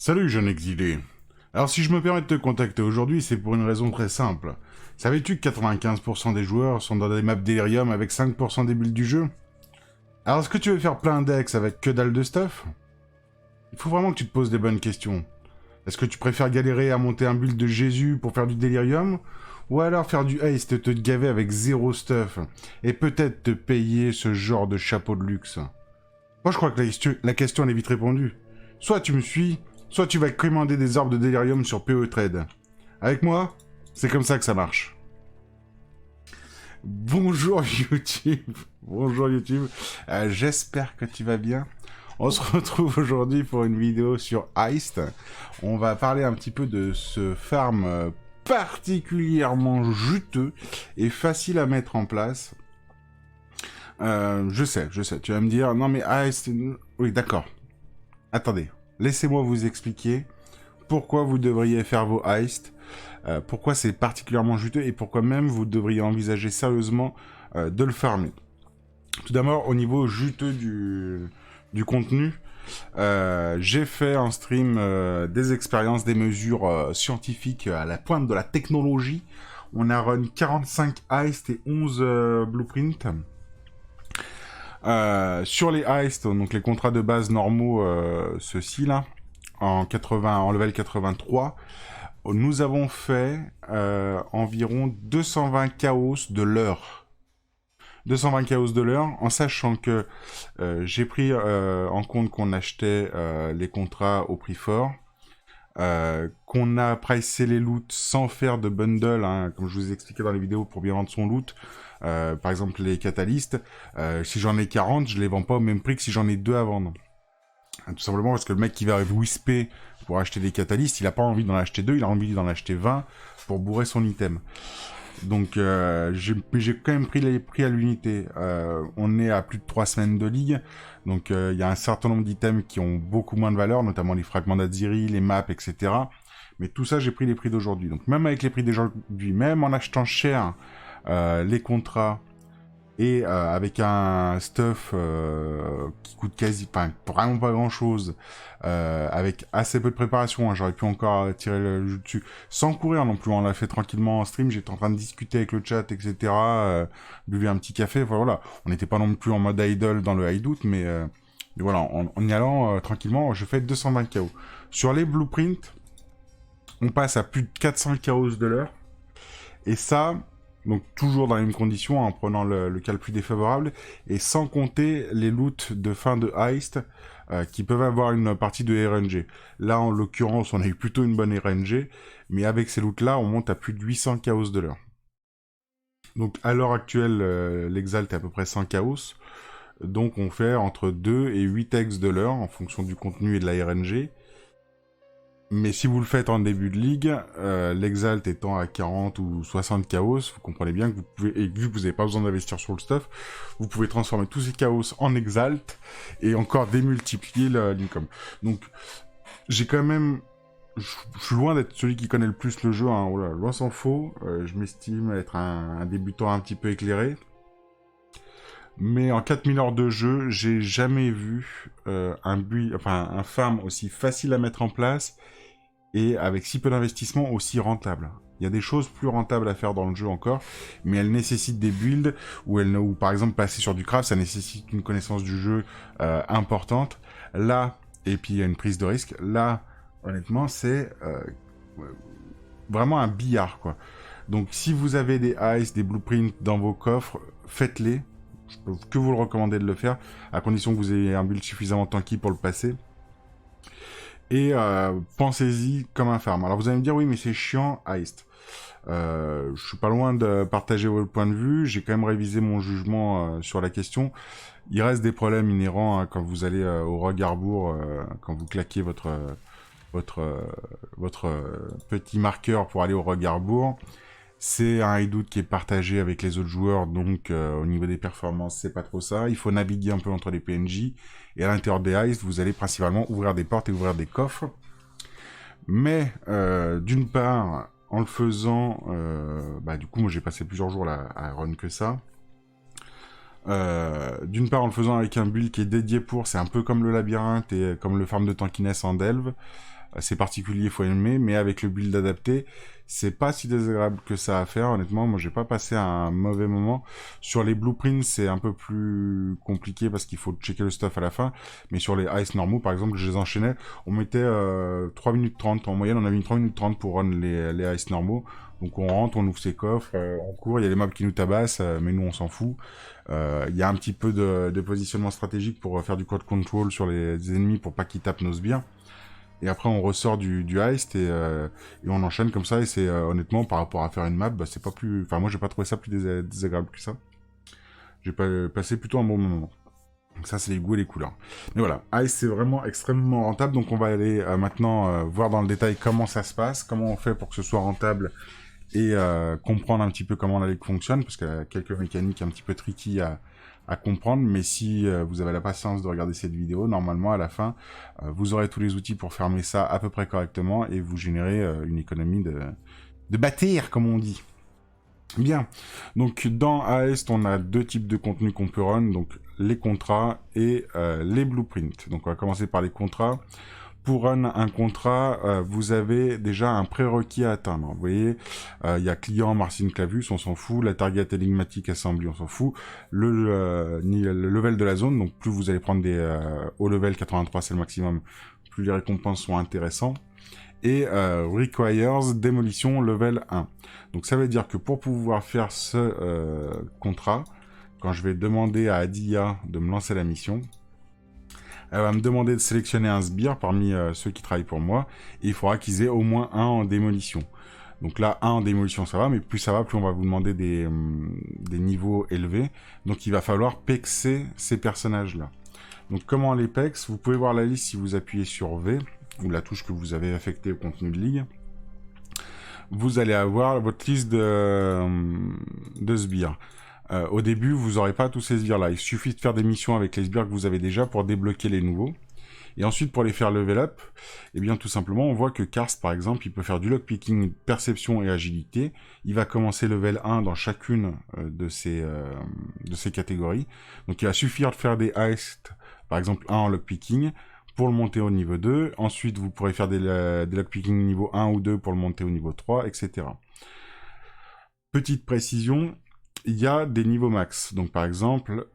Salut jeune exilé. Alors si je me permets de te contacter aujourd'hui, c'est pour une raison très simple. Savais-tu que 95% des joueurs sont dans des maps Delirium avec 5% des builds du jeu? Alors est-ce que tu veux faire plein decks avec que dalle de stuff? Il faut vraiment que tu te poses des bonnes questions. Est-ce que tu préfères galérer à monter un build de Jésus pour faire du Delirium? Ou alors faire du haste et te gaver avec zéro stuff, et peut-être te payer ce genre de chapeau de luxe? Moi je crois que la question elle est vite répondue. Soit tu me suis, soit tu vas commander des arbres de Delirium sur PE Trade. Avec moi, c'est comme ça que ça marche. Bonjour YouTube. Bonjour YouTube. J'espère que tu vas bien. On se retrouve aujourd'hui pour une vidéo sur Heist. On va parler un petit peu de ce farm particulièrement juteux et facile à mettre en place. Je sais, tu vas me dire, non mais Heist... Oui, d'accord. Attendez, laissez-moi vous expliquer pourquoi vous devriez faire vos heists, pourquoi c'est particulièrement juteux et pourquoi même vous devriez envisager sérieusement de le farmer. Tout d'abord, au niveau juteux du contenu, j'ai fait en stream des expériences, des mesures scientifiques à la pointe de la technologie. On a run 45 heists et 11 blueprints. Sur les heists, donc les contrats de base normaux, ceux-ci là, en level 83, nous avons fait environ 220 chaos de l'heure. 220 chaos de l'heure, en sachant que j'ai pris en compte qu'on achetait les contrats au prix fort, qu'on a pricé les loots sans faire de bundle, hein, comme je vous ai expliqué dans les vidéos, pour bien vendre son loot. Par exemple, les catalystes, si j'en ai 40, je les vends pas au même prix que si j'en ai 2 à vendre. Tout simplement parce que le mec qui va whisper pour acheter des catalystes, il a pas envie d'en acheter 2, il a envie d'en acheter 20 pour bourrer son item. Donc j'ai quand même pris les prix à l'unité. On est à plus de 3 semaines de ligue, donc il y a un certain nombre d'items qui ont beaucoup moins de valeur, notamment les fragments d'Aziri, les maps, etc. Mais tout ça, j'ai pris les prix d'aujourd'hui. Donc même avec les prix d'aujourd'hui, même en achetant cher les contrats, et avec un stuff qui coûte vraiment pas grand chose, avec assez peu de préparation, hein, j'aurais pu encore tirer le jeu dessus, sans courir non plus, on l'a fait tranquillement en stream, j'étais en train de discuter avec le chat, etc., buvais un petit café, voilà, on n'était pas non plus en mode idle dans le hideout, mais voilà, en y allant tranquillement, je fais 220 KO. Sur les blueprints, on passe à plus de 400 KO de l'heure, et ça... Donc toujours dans les mêmes conditions, en prenant le cas le plus défavorable, et sans compter les loots de fin de heist qui peuvent avoir une partie de RNG. Là, en l'occurrence, on a eu plutôt une bonne RNG, mais avec ces loots-là, on monte à plus de 800 chaos de l'heure. Donc à l'heure actuelle, l'exalt est à peu près 100 chaos, donc on fait entre 2 et 8 ex de l'heure, en fonction du contenu et de la RNG. Mais si vous le faites en début de ligue, l'exalt étant à 40 ou 60 chaos, vous comprenez bien que vous pouvez, et vu que vous n'avez pas besoin d'investir sur le stuff, vous pouvez transformer tous ces chaos en exalt et encore démultiplier l'income. Donc, j'ai quand même... Je suis loin d'être celui qui connaît le plus le jeu, hein, voilà, loin s'en faut. Je m'estime être un débutant un petit peu éclairé. Mais en 4000 heures de jeu, j'ai jamais vu un farm aussi facile à mettre en place et avec si peu d'investissement aussi rentable. Il y a des choses plus rentables à faire dans le jeu encore, mais elles nécessitent des builds où par exemple passer sur du craft, ça nécessite une connaissance du jeu importante. Là, et puis il y a une prise de risque. Là, honnêtement, c'est vraiment un billard, quoi. Donc si vous avez des ice, des blueprints dans vos coffres, faites-les. Je peux que vous le recommander de le faire, à condition que vous ayez un build suffisamment tanky pour le passer. Et pensez-y comme un farm. Alors vous allez me dire, oui, mais c'est chiant, heist. Je suis pas loin de partager votre point de vue, j'ai quand même révisé mon jugement sur la question. Il reste des problèmes inhérents hein, quand vous allez au Rogue Harbour, quand vous claquez votre petit marqueur pour aller au Rogue Harbour. C'est un hideout qui est partagé avec les autres joueurs, donc au niveau des performances, c'est pas trop ça. Il faut naviguer un peu entre les PNJ, et à l'intérieur des heists, vous allez principalement ouvrir des portes et ouvrir des coffres. Mais, d'une part, en le faisant, du coup, moi j'ai passé plusieurs jours là, à run que ça. D'une part, en le faisant avec un build qui est dédié pour, c'est un peu comme le labyrinthe et comme le farm de tankiness en delve. c'est particulier, faut aimer, mais avec le build adapté, c'est pas si désagréable que ça à faire. Honnêtement, moi j'ai pas passé un mauvais moment. Sur les blueprints, c'est un peu plus compliqué parce qu'il faut checker le stuff à la fin. Mais sur les ice normaux, par exemple, je les enchaînais, on mettait 3 minutes 30. En moyenne, on avait mis 3 minutes 30 pour run les ice normaux. Donc on rentre, on ouvre ses coffres, on court, il y a les mobs qui nous tabassent, mais nous on s'en fout. Il y a un petit peu de positionnement stratégique pour faire du crowd control sur les ennemis pour pas qu'ils tapent nos sbires. Et après on ressort du heist et on enchaîne comme ça, et c'est honnêtement par rapport à faire une map, bah, c'est pas plus... Enfin moi j'ai pas trouvé ça plus désagréable que ça. J'ai passé plutôt un bon moment. Donc ça c'est les goûts et les couleurs. Mais voilà, heist c'est vraiment extrêmement rentable, donc on va aller maintenant voir dans le détail comment ça se passe, comment on fait pour que ce soit rentable, et comprendre un petit peu comment la ligue fonctionne, parce qu'il y a quelques mécaniques un petit peu tricky à comprendre, mais si vous avez la patience de regarder cette vidéo, normalement à la fin, vous aurez tous les outils pour fermer ça à peu près correctement, et vous générer une économie de bâtir, comme on dit. Bien, donc dans AEST, on a deux types de contenus qu'on peut run, donc les contrats et les blueprints. Donc on va commencer par les contrats. Pour run un contrat, vous avez déjà un prérequis à atteindre. Vous voyez, il y a client Marcin Clavus, on s'en fout. La target énigmatique assembly, on s'en fout. Le level de la zone, donc plus vous allez prendre des haut level, 83 c'est le maximum, plus les récompenses sont intéressantes. Et requires démolition level 1. Donc ça veut dire que pour pouvoir faire ce contrat, quand je vais demander à Adia de me lancer la mission, elle va me demander de sélectionner un sbire parmi ceux qui travaillent pour moi, et il faudra qu'ils aient au moins un en démolition. Donc là, un en démolition, ça va, mais plus ça va, plus on va vous demander des niveaux élevés. Donc il va falloir pexer ces personnages-là. Donc comment les pex? Vous pouvez voir la liste si vous appuyez sur V, ou la touche que vous avez affectée au contenu de ligue. Vous allez avoir votre liste de sbires. Au début, vous n'aurez pas tous ces sbires-là. Il suffit de faire des missions avec les sbires que vous avez déjà pour débloquer les nouveaux. Et ensuite, pour les faire level up, eh bien, tout simplement, on voit que Karst, par exemple, il peut faire du lockpicking, perception et agilité. Il va commencer level 1 dans chacune de ces catégories. Donc, il va suffire de faire des heists, par exemple, 1 en lockpicking, pour le monter au niveau 2. Ensuite, vous pourrez faire des lockpicking niveau 1 ou 2 pour le monter au niveau 3, etc. Petite précision, il y a des niveaux max. Donc par exemple,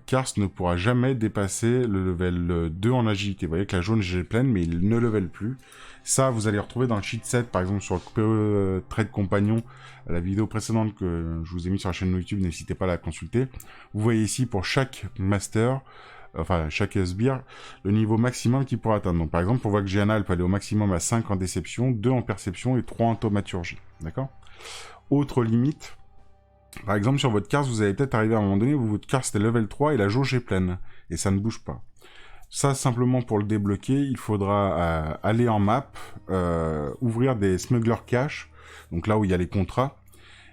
Karst ne pourra jamais dépasser le level 2 en agilité. Vous voyez que la jaune est pleine, mais il ne level plus. Ça, vous allez retrouver dans le cheat set, par exemple sur le trade compagnon, la vidéo précédente que je vous ai mis sur la chaîne YouTube, n'hésitez pas à la consulter. Vous voyez ici pour chaque master, enfin chaque sbire, le niveau maximum qu'il pourra atteindre. Donc par exemple, on voit que Gianna, elle peut aller au maximum à 5 en déception, 2 en perception et 3 en thaumaturgie. D'accord ? Autre limite, par exemple sur votre carte, vous allez peut-être arriver à un moment donné où votre carte est level 3 et la jauge est pleine, et ça ne bouge pas. Ça, simplement pour le débloquer, il faudra aller en map, ouvrir des smuggler cache, donc là où il y a les contrats,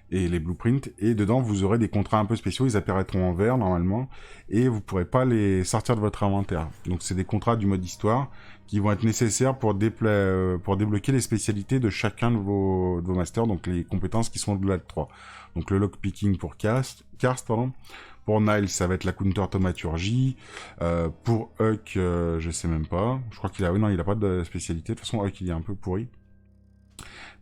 et les blueprints, et dedans vous aurez des contrats un peu spéciaux, ils apparaîtront en vert normalement, et vous pourrez pas les sortir de votre inventaire. Donc c'est des contrats du mode histoire qui vont être nécessaires pour débloquer les spécialités de chacun de vos masters, donc les compétences qui sont au-delà de 3. Donc le lockpicking pour Karst, pardon. Pour Niles, ça va être la counter thaumaturgie. Pour Huck, je sais même pas. Je crois qu'il a... Oui, non, il a pas de spécialité. De toute façon, Huck, il est un peu pourri.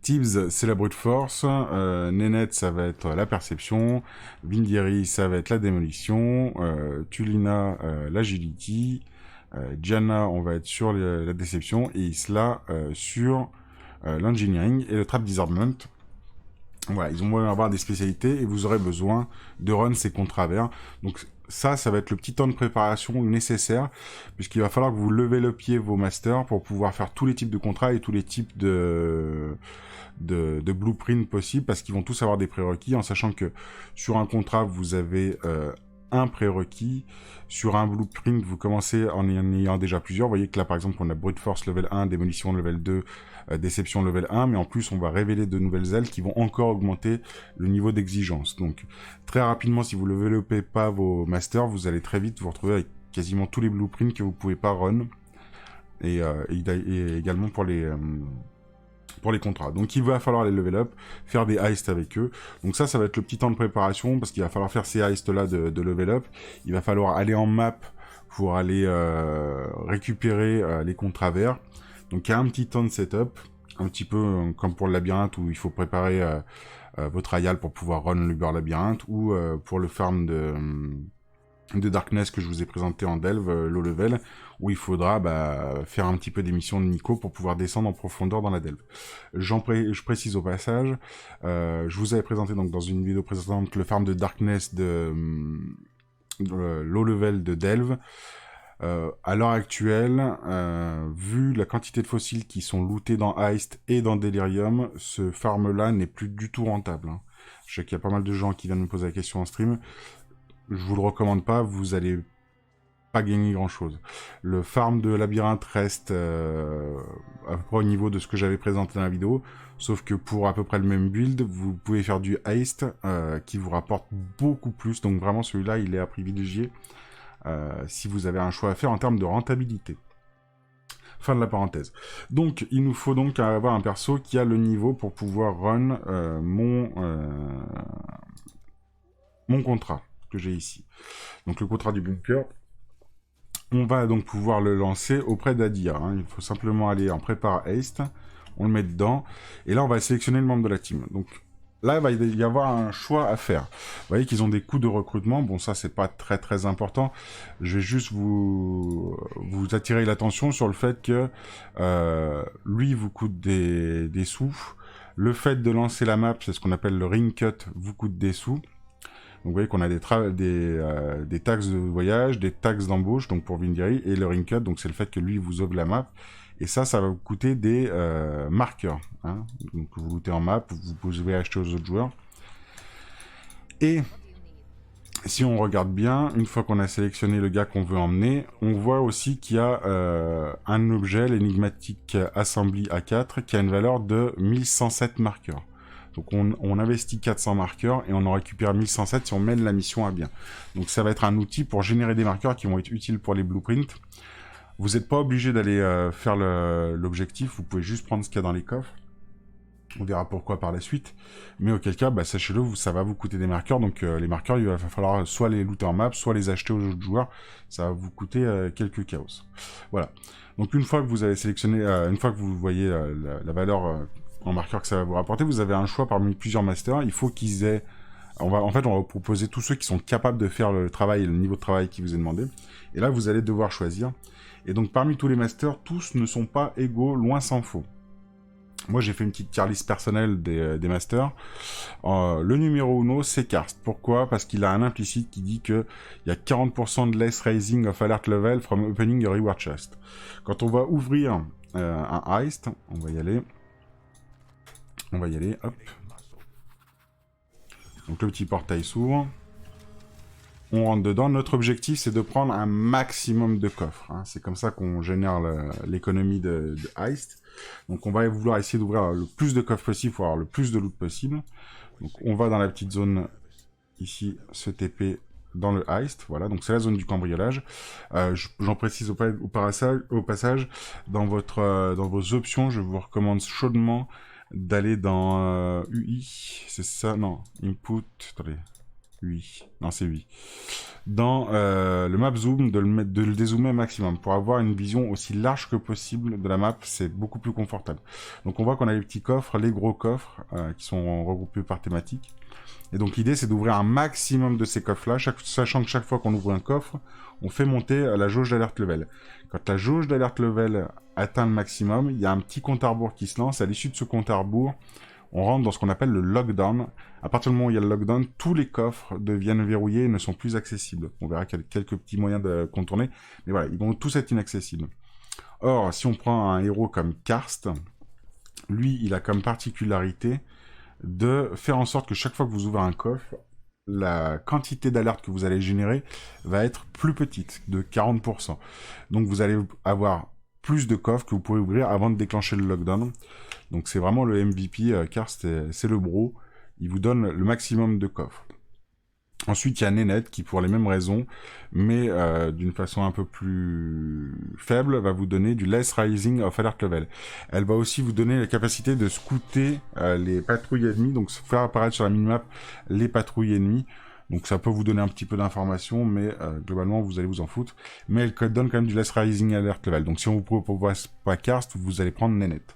Tibbs, c'est la brute force. Nénette, ça va être la perception. Vindieri, ça va être la démolition. Tulina, l'agility. Gianna, on va être sur la déception. Et Isla, sur l'engineering et le trap disarmament. Voilà, ils vont avoir des spécialités et vous aurez besoin de run ces contrats verts. Donc ça va être le petit temps de préparation nécessaire, puisqu'il va falloir que vous levez le pied vos masters pour pouvoir faire tous les types de contrats et tous les types de blueprints possibles, parce qu'ils vont tous avoir des prérequis, en sachant que sur un contrat, vous avez un prérequis. Sur un blueprint, vous commencez en ayant déjà plusieurs. Vous voyez que là, par exemple, on a brute force level 1, démolition level 2, déception level 1, mais en plus, on va révéler de nouvelles ailes qui vont encore augmenter le niveau d'exigence. Donc, très rapidement, si vous ne développez pas vos masters, vous allez très vite vous retrouver avec quasiment tous les blueprints que vous pouvez pas run, et également pour les contrats. Donc il va falloir les level up, faire des heists avec eux. Donc ça va être le petit temps de préparation, parce qu'il va falloir faire ces heists là de level up. Il va falloir aller en map pour aller récupérer les contrats verts. Donc il y a un petit temps de setup, un petit peu comme pour le labyrinthe où il faut préparer votre trial pour pouvoir run l'Uber labyrinthe, ou pour le farm de Darkness que je vous ai présenté en Delve, low level, où il faudra faire un petit peu des missions de Nico pour pouvoir descendre en profondeur dans la Delve. Je précise au passage, je vous avais présenté donc dans une vidéo précédente le farm de Darkness de low level de Delve. À l'heure actuelle, vu la quantité de fossiles qui sont lootés dans Heist et dans Delirium, ce farm-là n'est plus du tout rentable. Hein. Je sais qu'il y a pas mal de gens qui viennent me poser la question en stream. Je vous le recommande pas, vous allez pas gagner grand-chose. Le farm de labyrinthe reste à peu près au niveau de ce que j'avais présenté dans la vidéo, sauf que pour à peu près le même build, vous pouvez faire du Heist qui vous rapporte beaucoup plus, donc vraiment celui-là, il est à privilégier. Si vous avez un choix à faire en termes de rentabilité. Fin de la parenthèse. Donc, il nous faut donc avoir un perso qui a le niveau pour pouvoir run mon contrat que j'ai ici. Donc, le contrat du bunker. On va donc pouvoir le lancer auprès d'Adia. Hein. Il faut simplement aller en prépare haste. On le met dedans. Et là, on va sélectionner le membre de la team. Donc, là, il va y avoir un choix à faire. Vous voyez qu'ils ont des coûts de recrutement. Bon, ça, c'est pas très très important. Je vais juste vous attirer l'attention sur le fait que lui vous coûte des sous. Le fait de lancer la map, c'est ce qu'on appelle le ring cut, vous coûte des sous. Donc vous voyez qu'on a des taxes de voyage, des taxes d'embauche, donc pour Vindiri, et le ring cut, donc c'est le fait que lui vous ouvre la map. Et ça va vous coûter des marqueurs. Hein. Donc vous lootez en map, vous pouvez acheter aux autres joueurs. Et si on regarde bien, une fois qu'on a sélectionné le gars qu'on veut emmener, on voit aussi qu'il y a un objet, l'énigmatique Assembly A4, qui a une valeur de 1107 marqueurs. Donc on investit 400 marqueurs et on en récupère 1107 si on mène la mission à bien. Donc ça va être un outil pour générer des marqueurs qui vont être utiles pour les blueprints. Vous n'êtes pas obligé d'aller faire l'objectif, vous pouvez juste prendre ce qu'il y a dans les coffres. On verra pourquoi par la suite. Mais auquel cas, sachez-le, ça va vous coûter des marqueurs. Donc les marqueurs, il va falloir soit les looter en map, soit les acheter aux autres joueurs. Ça va vous coûter quelques chaos. Voilà. Donc une fois que vous avez sélectionné, une fois que vous voyez la valeur en marqueur que ça va vous rapporter, vous avez un choix parmi plusieurs masters. Il faut qu'ils aient... on va vous proposer tous ceux qui sont capables de faire le travail et le niveau de travail qui vous est demandé. Et là, vous allez devoir choisir. Et donc, parmi tous les masters, tous ne sont pas égaux, loin s'en faut. Moi, j'ai fait une petite tier list personnelle des masters. Le numéro 1, c'est Karst. Pourquoi ? Parce qu'il a un implicite qui dit qu'il y a 40% de less raising of alert level from opening a reward chest. Quand on va ouvrir un heist, on va y aller, hop. Donc le petit portail s'ouvre. On rentre dedans. Notre objectif, c'est de prendre un maximum de coffres. Hein. C'est comme ça qu'on génère l'économie de Heist. Donc on va vouloir essayer d'ouvrir le plus de coffres possible pour avoir le plus de loot possible. Donc on va dans la petite zone ici, se TP dans le Heist. Voilà, donc c'est la zone du cambriolage. J'en précise au passage, dans vos options, je vous recommande chaudement d'aller dans UI. C'est ça, non, Input, attendez. UI. Non, c'est UI. Dans le map zoom, de le dézoomer au maximum pour avoir une vision aussi large que possible de la map, c'est beaucoup plus confortable. Donc on voit qu'on a les petits coffres, les gros coffres qui sont regroupés par thématique. Et donc l'idée c'est d'ouvrir un maximum de ces coffres-là, sachant que chaque fois qu'on ouvre un coffre, on fait monter la jauge d'alerte level. Quand la jauge d'alerte level atteint le maximum, il y a un petit compte à rebours qui se lance. À l'issue de ce compte à rebours, on rentre dans ce qu'on appelle le lockdown. À partir du moment où il y a le lockdown, tous les coffres deviennent verrouillés et ne sont plus accessibles. On verra qu'il y a quelques petits moyens de contourner, mais voilà, ils vont tous être inaccessibles. Or, si on prend un héros comme Karst, lui, il a comme particularité de faire en sorte que chaque fois que vous ouvrez un coffre, la quantité d'alerte que vous allez générer va être plus petite, de 40%. Donc vous allez avoir plus de coffres que vous pourrez ouvrir avant de déclencher le lockdown. Donc c'est vraiment le MVP, Karst, c'est le bro. Il vous donne le maximum de coffres. Ensuite, il y a Nénette qui, pour les mêmes raisons, mais d'une façon un peu plus faible, va vous donner du less rising of alert level. Elle va aussi vous donner la capacité de scouter les patrouilles ennemies, donc faire apparaître sur la minimap les patrouilles ennemies. Donc ça peut vous donner un petit peu d'informations, mais globalement vous allez vous en foutre. Mais elle donne quand même du Less Rising Alert Level. Donc si on vous propose pas Karst, vous allez prendre Nénette.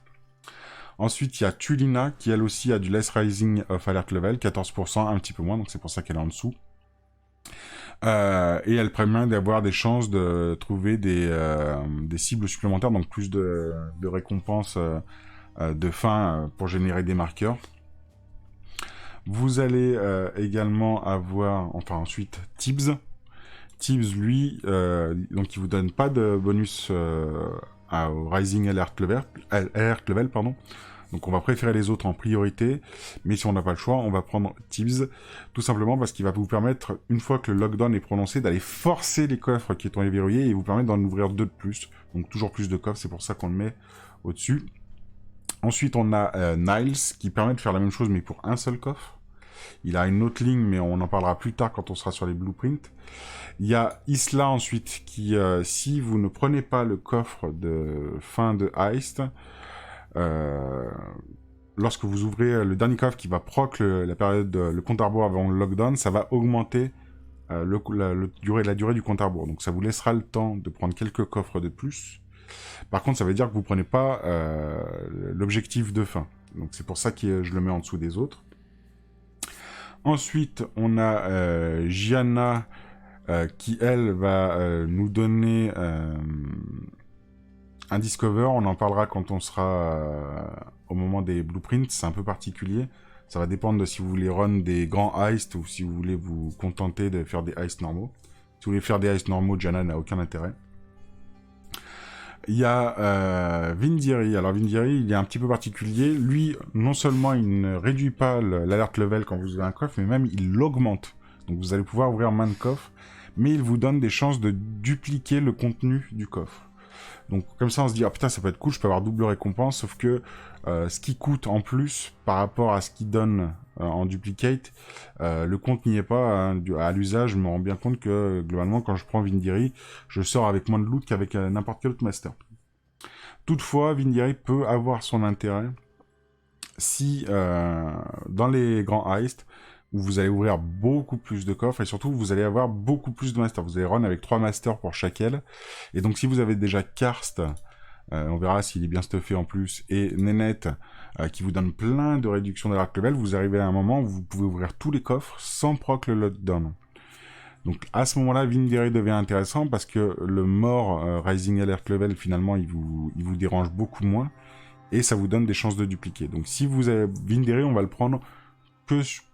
Ensuite, il y a Tulina, qui elle aussi a du Less Rising of Alert Level, 14%, un petit peu moins, donc c'est pour ça qu'elle est en dessous. Et elle permet d'avoir des chances de trouver des cibles supplémentaires, donc plus de récompenses de fin pour générer des marqueurs. Vous allez également avoir, enfin ensuite, Tibbs. Tibbs, lui, donc il vous donne pas de bonus au Rising Alert Level, pardon. Donc on va préférer les autres en priorité, mais si on n'a pas le choix, on va prendre Tibbs, tout simplement parce qu'il va vous permettre, une fois que le lockdown est prononcé, d'aller forcer les coffres qui sont verrouillés et vous permettre d'en ouvrir 2 de plus. Donc toujours plus de coffres, c'est pour ça qu'on le met au-dessus. Ensuite, on a Niles, qui permet de faire la même chose, mais pour un seul coffre. Il a une autre ligne, mais on en parlera plus tard quand on sera sur les blueprints. Il y a Isla ensuite, qui, si vous ne prenez pas le coffre de fin de Heist, lorsque vous ouvrez le dernier coffre qui va proc la période, le compte à rebours avant le lockdown, ça va augmenter la durée du compte à rebours. Donc ça vous laissera le temps de prendre quelques coffres de plus. Par contre, ça veut dire que vous prenez pas l'objectif de fin. Donc c'est pour ça que je le mets en dessous des autres. Ensuite, on a Gianna qui, elle, va nous donner un Discover. On en parlera quand on sera au moment des blueprints. C'est un peu particulier. Ça va dépendre de si vous voulez run des grands heists ou si vous voulez vous contenter de faire des heists normaux. Si vous voulez faire des heists normaux, Gianna n'a aucun intérêt. Il y a Vindiri. Alors Vindiri, il est un petit peu particulier. Lui, non seulement il ne réduit pas l'alert level quand vous ouvrez un coffre, mais même il l'augmente. Donc vous allez pouvoir ouvrir main de coffre, mais il vous donne des chances de dupliquer le contenu du coffre. Donc comme ça on se dit, ah putain ça peut être cool, je peux avoir double récompense, sauf que ce qui coûte en plus par rapport à ce qu'il donne en duplicate, le compte n'y est pas. À l'usage, je me rends bien compte que globalement quand je prends Vindiri, je sors avec moins de loot qu'avec n'importe quel autre master. Toutefois, Vindiri peut avoir son intérêt si dans les grands heists, où vous allez ouvrir beaucoup plus de coffres, et surtout, vous allez avoir beaucoup plus de masters. Vous allez run avec 3 masters pour chaque aile. Et donc, si vous avez déjà Karst, on verra s'il est bien stuffé en plus, et Nénette, qui vous donne plein de réductions d'alert level, vous arrivez à un moment où vous pouvez ouvrir tous les coffres sans proc le lockdown. Donc, à ce moment-là, Vindiri devient intéressant, parce que le mort Rising Alert Level, finalement, il vous dérange beaucoup moins, et ça vous donne des chances de dupliquer. Donc, si vous avez Vindiri, on va le prendre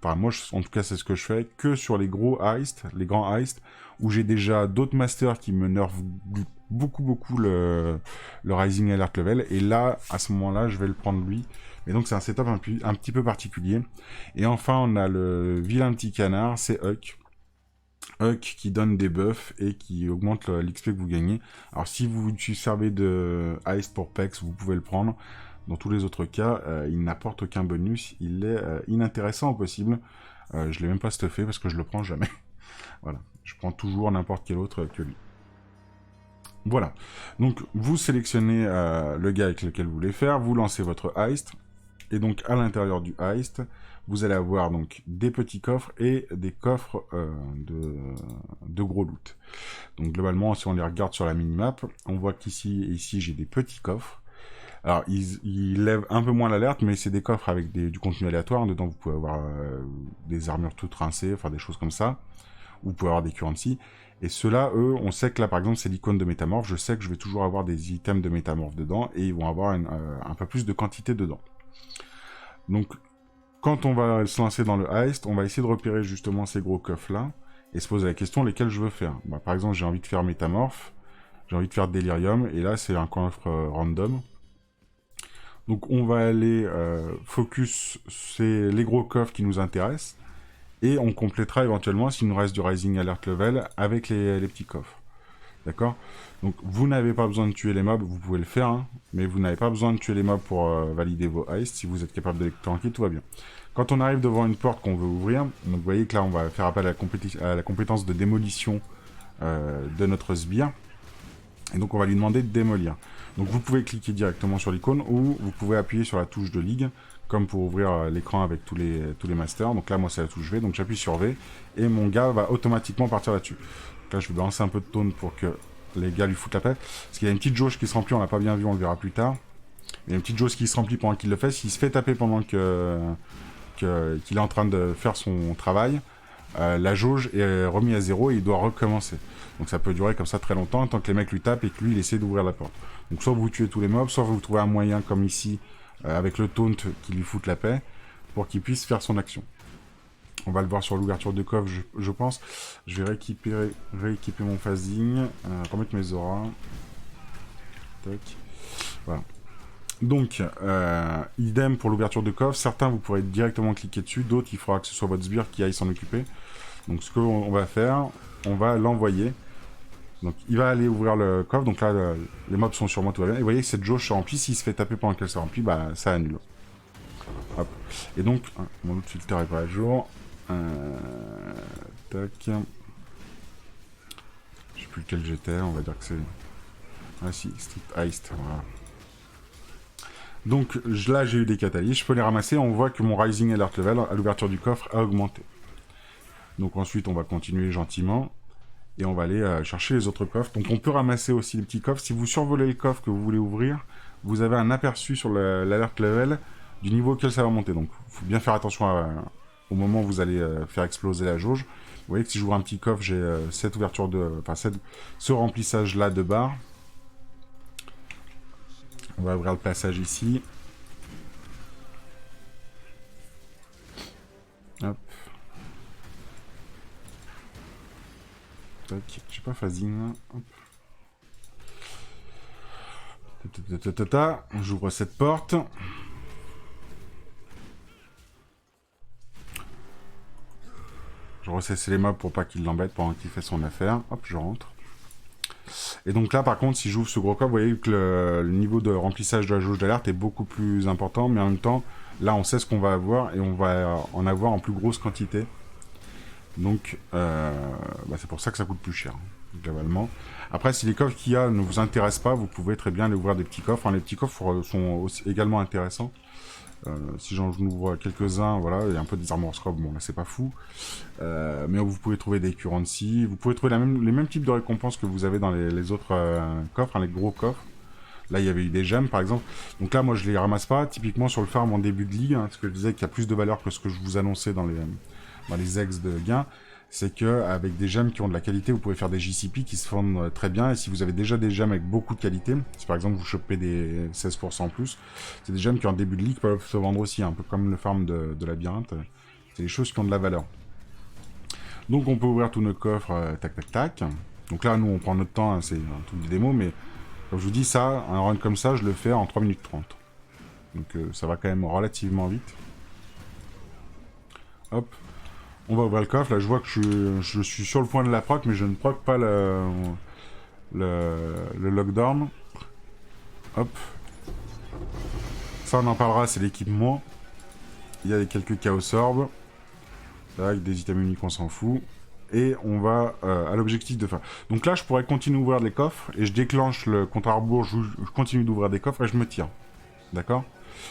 enfin moi en tout cas c'est ce que je fais, que sur les gros heists, les grands heists, où j'ai déjà d'autres masters qui me nerfent beaucoup le Rising Alert Level, et là, à ce moment-là, je vais le prendre lui. Mais donc c'est un setup un petit peu particulier. Et enfin, on a le vilain petit canard, c'est Huck. Huck qui donne des buffs et qui augmente l'XP que vous gagnez. Alors si vous servez de Heist pour PEX, vous pouvez le prendre. Dans tous les autres cas, il n'apporte aucun bonus, il est inintéressant au possible. Je l'ai même pas stuffé parce que je le prends jamais. Voilà, je prends toujours n'importe quel autre que lui. Voilà, donc vous sélectionnez le gars avec lequel vous voulez faire, vous lancez votre heist, et donc à l'intérieur du heist, vous allez avoir donc des petits coffres et des coffres de gros loot. Donc globalement, si on les regarde sur la minimap, on voit qu'ici et ici j'ai des petits coffres. Alors, ils lèvent un peu moins l'alerte, mais c'est des coffres avec du contenu aléatoire. Dedans, vous pouvez avoir des armures toutes rincées, enfin des choses comme ça. Vous pouvez avoir des currency. Et ceux-là, eux, on sait que là, par exemple, c'est l'icône de métamorphe. Je sais que je vais toujours avoir des items de métamorphe dedans, et ils vont avoir un peu plus de quantité dedans. Donc, quand on va se lancer dans le heist, on va essayer de repérer justement ces gros coffres-là, et se poser la question lesquels je veux faire. Bah, par exemple, j'ai envie de faire métamorphe, j'ai envie de faire Delirium, et là, c'est un coffre random. Donc on va aller focus, c'est les gros coffres qui nous intéressent, et on complétera éventuellement, s'il nous reste du Rising Alert Level, avec les petits coffres. D'accord? Donc vous n'avez pas besoin de tuer les mobs, vous pouvez le faire, hein, mais vous n'avez pas besoin de tuer les mobs pour valider vos heists. Si vous êtes capable de les tranquille, tout va bien. Quand on arrive devant une porte qu'on veut ouvrir, donc vous voyez que là on va faire appel à la compétence de démolition de notre sbire. Et donc on va lui demander de démolir. Donc vous pouvez cliquer directement sur l'icône ou vous pouvez appuyer sur la touche de ligue, comme pour ouvrir l'écran avec tous les masters. Donc là moi c'est la touche V, donc j'appuie sur V et mon gars va automatiquement partir là-dessus. Là je vais balancer un peu de taunt pour que les gars lui foutent la paix. Parce qu'il y a une petite jauge qui se remplit, on l'a pas bien vu, on le verra plus tard. Il y a une petite jauge qui se remplit pendant qu'il le fait. S'il se fait taper pendant qu'il est en train de faire son travail, la jauge est remise à 0 et il doit recommencer. Donc ça peut durer comme ça très longtemps, tant que les mecs lui tapent et que lui il essaie d'ouvrir la porte. Donc soit vous tuez tous les mobs, soit vous trouvez un moyen comme ici, avec le taunt qui lui fout la paix, pour qu'il puisse faire son action. On va le voir sur l'ouverture de coffre, je pense. Je vais rééquiper mon phasing, remettre mes auras. Tac. Voilà. Donc, idem pour l'ouverture de coffre. Certains, vous pourrez directement cliquer dessus. D'autres, il faudra que ce soit votre sbire qui aille s'en occuper. Donc, ce qu'on va faire, on va l'envoyer. Donc, il va aller ouvrir le coffre. Donc là, les mobs sont sur moi, tout va bien. Et vous voyez que cette jauge se remplit. S'il se fait taper pendant qu'elle se remplit, bah, ça annule. Hop. Et donc, mon autre filter est pas à jour. Tac. Je sais plus lequel j'étais. On va dire que c'est... Ah si, Street Heist, voilà. Donc là j'ai eu des catalyses, je peux les ramasser, on voit que mon Rising Alert Level à l'ouverture du coffre a augmenté. Donc ensuite on va continuer gentiment, et on va aller chercher les autres coffres. Donc on peut ramasser aussi les petits coffres, si vous survolez le coffre que vous voulez ouvrir, vous avez un aperçu sur l'Alert Level du niveau auquel ça va monter. Donc il faut bien faire attention au moment où vous allez faire exploser la jauge. Vous voyez que si j'ouvre un petit coffre, j'ai cette ouverture de... Enfin ce remplissage là de barre. On va ouvrir le passage ici. Hop. Tac. J'ai pas phasing. Hop. J'ouvre cette porte. Je ressaisse les mobs pour pas qu'il l'embête pendant qu'il fait son affaire. Hop, je rentre. Et donc là, par contre, si j'ouvre ce gros coffre, vous voyez que le niveau de remplissage de la jauge d'alerte est beaucoup plus important, mais en même temps, là, on sait ce qu'on va avoir, et on va en avoir en plus grosse quantité. Donc, c'est pour ça que ça coûte plus cher, globalement. Après, si les coffres qu'il y a ne vous intéressent pas, vous pouvez très bien aller ouvrir des petits coffres. Enfin, les petits coffres sont aussi également intéressants. Si j'en ouvre quelques-uns, voilà, il y a un peu des armor scope, bon là c'est pas fou. Mais vous pouvez trouver des currency, vous pouvez trouver les mêmes types de récompenses que vous avez dans les autres coffres, les gros coffres. Là il y avait eu des gemmes par exemple. Donc là moi je les ramasse pas, typiquement sur le farm en début de ligue, parce que je disais qu'il y a plus de valeur que ce que je vous annonçais dans les ex de gains. C'est que avec des gemmes qui ont de la qualité, vous pouvez faire des JCP qui se vendent très bien. Et si vous avez déjà des gemmes avec beaucoup de qualité, si par exemple vous chopez des 16% en plus, c'est des gemmes qui en début de ligue peuvent se vendre aussi, un peu comme le farm de labyrinthe. C'est des choses qui ont de la valeur. Donc on peut ouvrir tous nos coffres, tac tac tac. Donc là nous on prend notre temps, hein, c'est un truc de démo, mais comme je vous dis ça, un run comme ça je le fais en 3 minutes 30. Donc ça va quand même relativement vite. Hop. On va ouvrir le coffre, là je vois que je suis sur le point de la proc, mais je ne proc pas le lockdown. Hop. Ça on en parlera, c'est l'équipement. Il y a quelques chaos orbs. Avec des items uniques, on s'en fout. Et on va à l'objectif de fin. Donc là je pourrais continuer à ouvrir les coffres, et je déclenche le compte à rebours, je continue d'ouvrir des coffres et je me tire. D'accord ?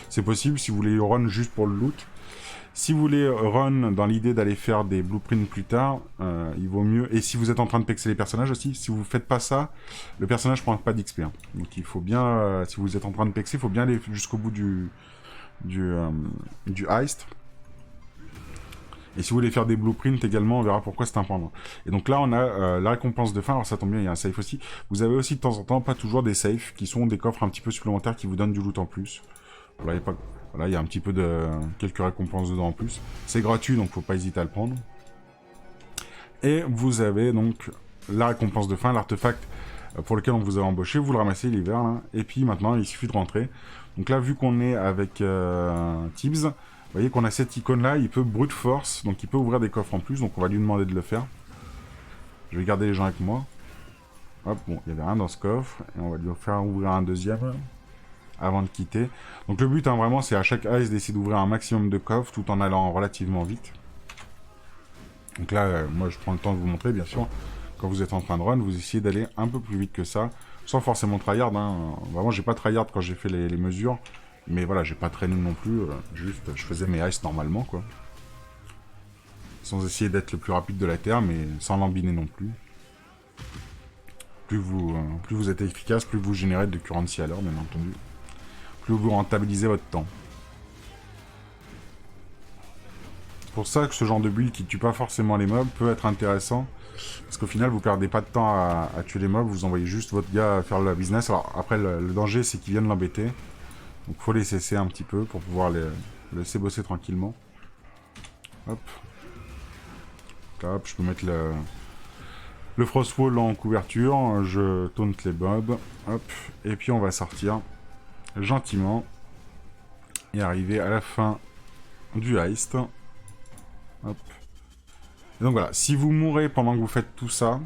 C'est possible si vous voulez run juste pour le loot. Si vous voulez run dans l'idée d'aller faire des blueprints plus tard, il vaut mieux... Et si vous êtes en train de pexer les personnages aussi, si vous faites pas ça, le personnage prend pas d'XP. Hein. Donc il faut bien... si vous êtes en train de pexer, il faut bien aller jusqu'au bout du heist. Et si vous voulez faire des blueprints également, on verra pourquoi c'est important. Et donc là, on a la récompense de fin. Alors ça tombe bien, il y a un safe aussi. Vous avez aussi de temps en temps, pas toujours des safes, qui sont des coffres un petit peu supplémentaires qui vous donnent du loot en plus. Voilà, il y a pas... Voilà, il y a un petit peu de... quelques récompenses dedans en plus. C'est gratuit, donc faut pas hésiter à le prendre. Et vous avez donc la récompense de fin, l'artefact pour lequel on vous a embauché. Vous le ramassez l'hiver, là. Et puis maintenant, il suffit de rentrer. Donc là, vu qu'on est avec Tibbs, vous voyez qu'on a cette icône-là, il peut brute force, donc il peut ouvrir des coffres en plus, donc on va lui demander de le faire. Je vais garder les gens avec moi. Hop, bon, il n'y avait rien dans ce coffre, et on va lui faire ouvrir un deuxième avant de quitter. Donc le but, hein, vraiment, c'est à chaque ice d'essayer d'ouvrir un maximum de coffres tout en allant relativement vite. Donc là, moi, je prends le temps de vous montrer, bien sûr. Quand vous êtes en train de run, vous essayez d'aller un peu plus vite que ça. sans forcément tryhard, hein. Vraiment, j'ai pas tryhard quand j'ai fait les mesures, mais voilà, j'ai pas traîné non plus, juste, je faisais mes ice normalement, quoi. Sans essayer d'être le plus rapide de la Terre, mais sans lambiner non plus. Plus vous êtes efficace, plus vous générez de currency à l'heure, bien entendu. Plus vous rentabilisez votre temps. C'est pour ça que ce genre de build qui tue pas forcément les mobs peut être intéressant. Parce qu'au final, vous perdez pas de temps à tuer les mobs, vous envoyez juste votre gars faire la business. Alors après, le danger, c'est qu'ils viennent l'embêter. Donc faut les cesser un petit peu pour pouvoir les laisser bosser tranquillement. Hop. Hop, je peux mettre le Frostwall en couverture. Je taunt les mobs. Hop. Et puis on va sortir gentiment. Et arriver à la fin du heist. Hop. Et donc voilà, si vous mourrez pendant que vous faites tout ça,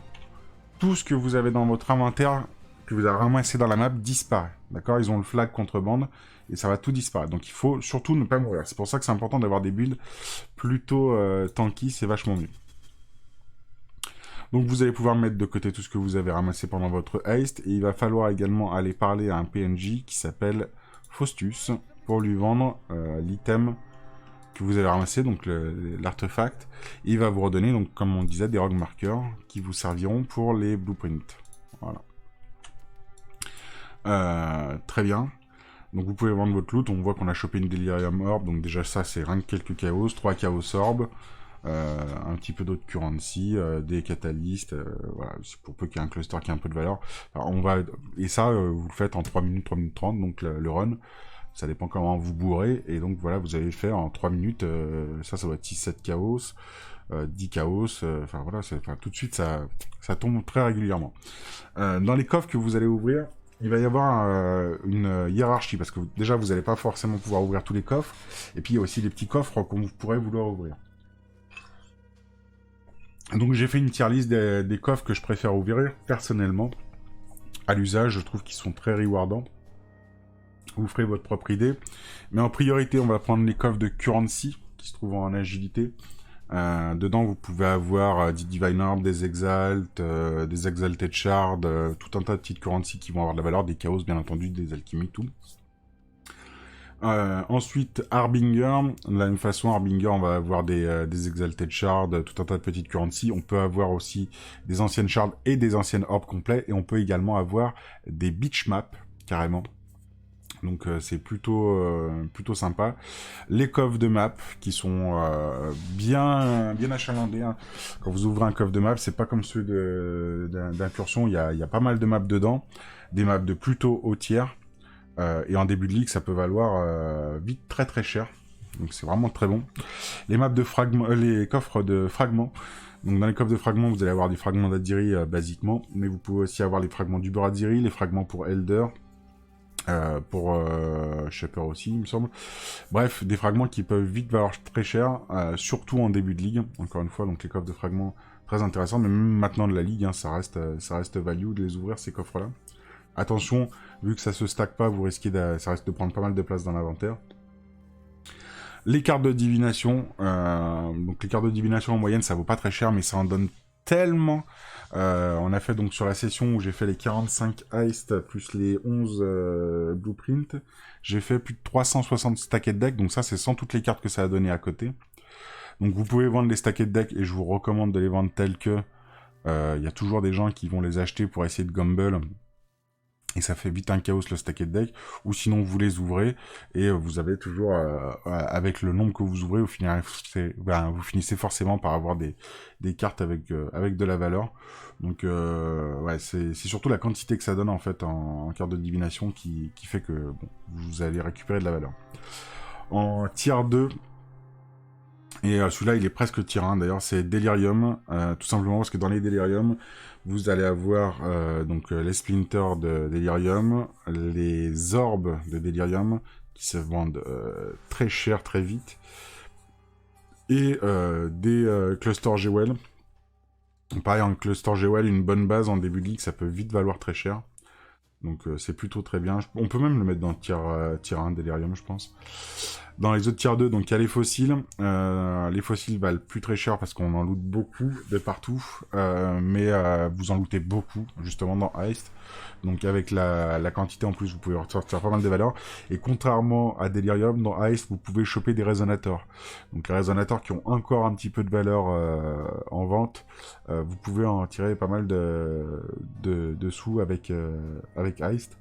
tout ce que vous avez dans votre inventaire, que vous avez ramassé dans la map, disparaît. D'accord? Ils ont le flag contrebande, et ça va tout disparaître. Donc il faut surtout ne pas mourir. C'est pour ça que c'est important d'avoir des builds plutôt tanky, c'est vachement mieux. Donc vous allez pouvoir mettre de côté tout ce que vous avez ramassé pendant votre heist, et il va falloir également aller parler à un PNJ qui s'appelle Faustus, pour lui vendre l'item que vous avez ramassé, donc l'artefact. Il va vous redonner, donc comme on disait, des rogue markers qui vous serviront pour les blueprints. Voilà. Très bien. Donc vous pouvez vendre votre loot. On voit qu'on a chopé une Delirium Orb, donc déjà ça c'est rien que quelques chaos, 3 chaos orbs, un petit peu d'autres currency, des catalystes, voilà, c'est pour peu qu'il y ait un cluster qui a un peu de valeur. Alors, et ça, vous le faites en 3 minutes, 3 minutes 30, donc le run. Ça dépend comment vous bourrez, et donc voilà, vous allez faire en 3 minutes, ça doit être 6-7 chaos, 10 chaos, enfin voilà, tout de suite ça tombe très régulièrement. Dans les coffres que vous allez ouvrir, il va y avoir une hiérarchie, parce que déjà vous n'allez pas forcément pouvoir ouvrir tous les coffres, et puis il y a aussi les petits coffres qu'on pourrait vouloir ouvrir. Donc j'ai fait une tier list des coffres que je préfère ouvrir, personnellement. À l'usage, je trouve qu'ils sont très rewardants. Vous ferez votre propre idée. Mais en priorité, on va prendre les coffres de currency, qui se trouvent en agilité. Dedans, vous pouvez avoir des Divine Orb, des Exalt, des Exalted Shards, tout un tas de petites currency qui vont avoir de la valeur, des Chaos, bien entendu, des Alchimies, tout. Ensuite, Harbinger. De la même façon, Harbinger, on va avoir des Exalted Shards, tout un tas de petites currency. On peut avoir aussi des anciennes Shards et des anciennes Orbs complets. Et on peut également avoir des Beach Maps, carrément. Donc c'est plutôt sympa. Les coffres de map qui sont bien achalandés. Hein. Quand vous ouvrez un coffre de map, c'est pas comme ceux d'incursion. Il y a pas mal de maps dedans, des maps de plutôt haut tiers. Et en début de ligue, ça peut valoir vite très très cher. Donc c'est vraiment très bon. Les maps de fragments, les coffres de fragments. Donc dans les coffres de fragments, vous allez avoir des fragments d'Adiri basiquement, mais vous pouvez aussi avoir les fragments du Adiri, les fragments pour Elder. Pour Shaper aussi, il me semble. Bref, des fragments qui peuvent vite valoir très cher, surtout en début de ligue. Encore une fois, donc les coffres de fragments très intéressants, mais même maintenant de la ligue, hein, ça reste value de les ouvrir ces coffres-là. Attention, vu que ça se stack pas, vous risquez ça risque de prendre pas mal de place dans l'inventaire. Les cartes de divination, donc les cartes de divination en moyenne, ça vaut pas très cher, mais ça en donne tellement. On a fait donc sur la session où j'ai fait les 45 heist plus les 11 blueprints, j'ai fait plus de 360 stacked deck, donc ça c'est sans toutes les cartes que ça a donné à côté. Donc vous pouvez vendre les stacked deck et je vous recommande de les vendre tels que. Il y a toujours des gens qui vont les acheter pour essayer de gamble. Et ça fait vite un chaos le stacked deck, ou sinon vous les ouvrez, et vous avez toujours, avec le nombre que vous ouvrez, vous finissez forcément par avoir des cartes avec de la valeur. Donc ouais, c'est surtout la quantité que ça donne en fait en cartes de divination qui fait que bon, vous allez récupérer de la valeur. En tier 2, et celui-là il est presque tier 1 d'ailleurs, c'est Delirium, tout simplement parce que dans les Delirium, vous allez avoir donc les splinters de Delirium, les orbes de Delirium qui se vendent très cher très vite, et des cluster Jewel. Pareil, en cluster Jewel, une bonne base en début de ligue, ça peut vite valoir très cher. Donc c'est plutôt très bien. On peut même le mettre dans tier 1 Delirium, je pense. Dans les autres tiers 2, donc il y a les fossiles. Les fossiles valent plus très cher parce qu'on en loot beaucoup de partout. Mais vous en lootez beaucoup, justement, dans Heist. Donc avec la quantité en plus, vous pouvez ressortir pas mal de valeurs. Et contrairement à Delirium, dans Heist, vous pouvez choper des résonateurs. Donc les résonateurs qui ont encore un petit peu de valeur en vente, vous pouvez en tirer pas mal de sous avec Heist.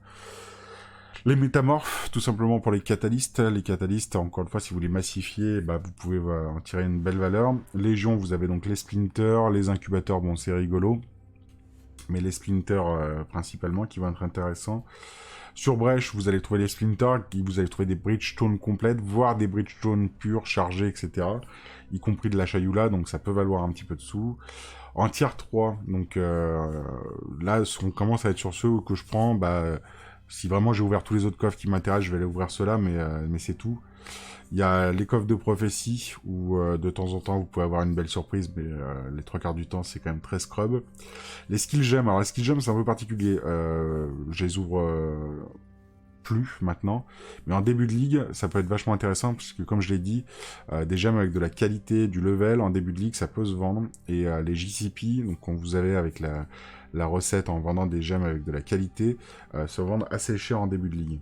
Les métamorphes, tout simplement pour les catalystes. Les catalystes, encore une fois, si vous les massifiez, bah, vous pouvez en tirer une belle valeur. Légion, vous avez donc les splinters, les incubateurs, bon, c'est rigolo. Mais les splinters, principalement, qui vont être intéressants. Sur Brèche, vous allez trouver les splinters, vous allez trouver des bridgestones complètes, voire des bridgestones purs, chargés, etc. Y compris de la Chayula, donc ça peut valoir un petit peu de sous. En tier 3, donc là, on commence à être sur ceux que je prends, bah... Si vraiment j'ai ouvert tous les autres coffres qui m'intéressent, je vais aller ouvrir ceux-là, mais c'est tout. Il y a les coffres de prophétie, où de temps en temps vous pouvez avoir une belle surprise, mais les 3/4 du temps c'est quand même très scrub. Les skill gems, alors les skill gems c'est un peu particulier, je les ouvre plus maintenant, mais en début de ligue ça peut être vachement intéressant, parce que comme je l'ai dit, des gemmes avec de la qualité, du level, en début de ligue ça peut se vendre, et les JCP, donc quand vous avez avec la recette en vendant des gemmes avec de la qualité, se vendent assez cher en début de ligue.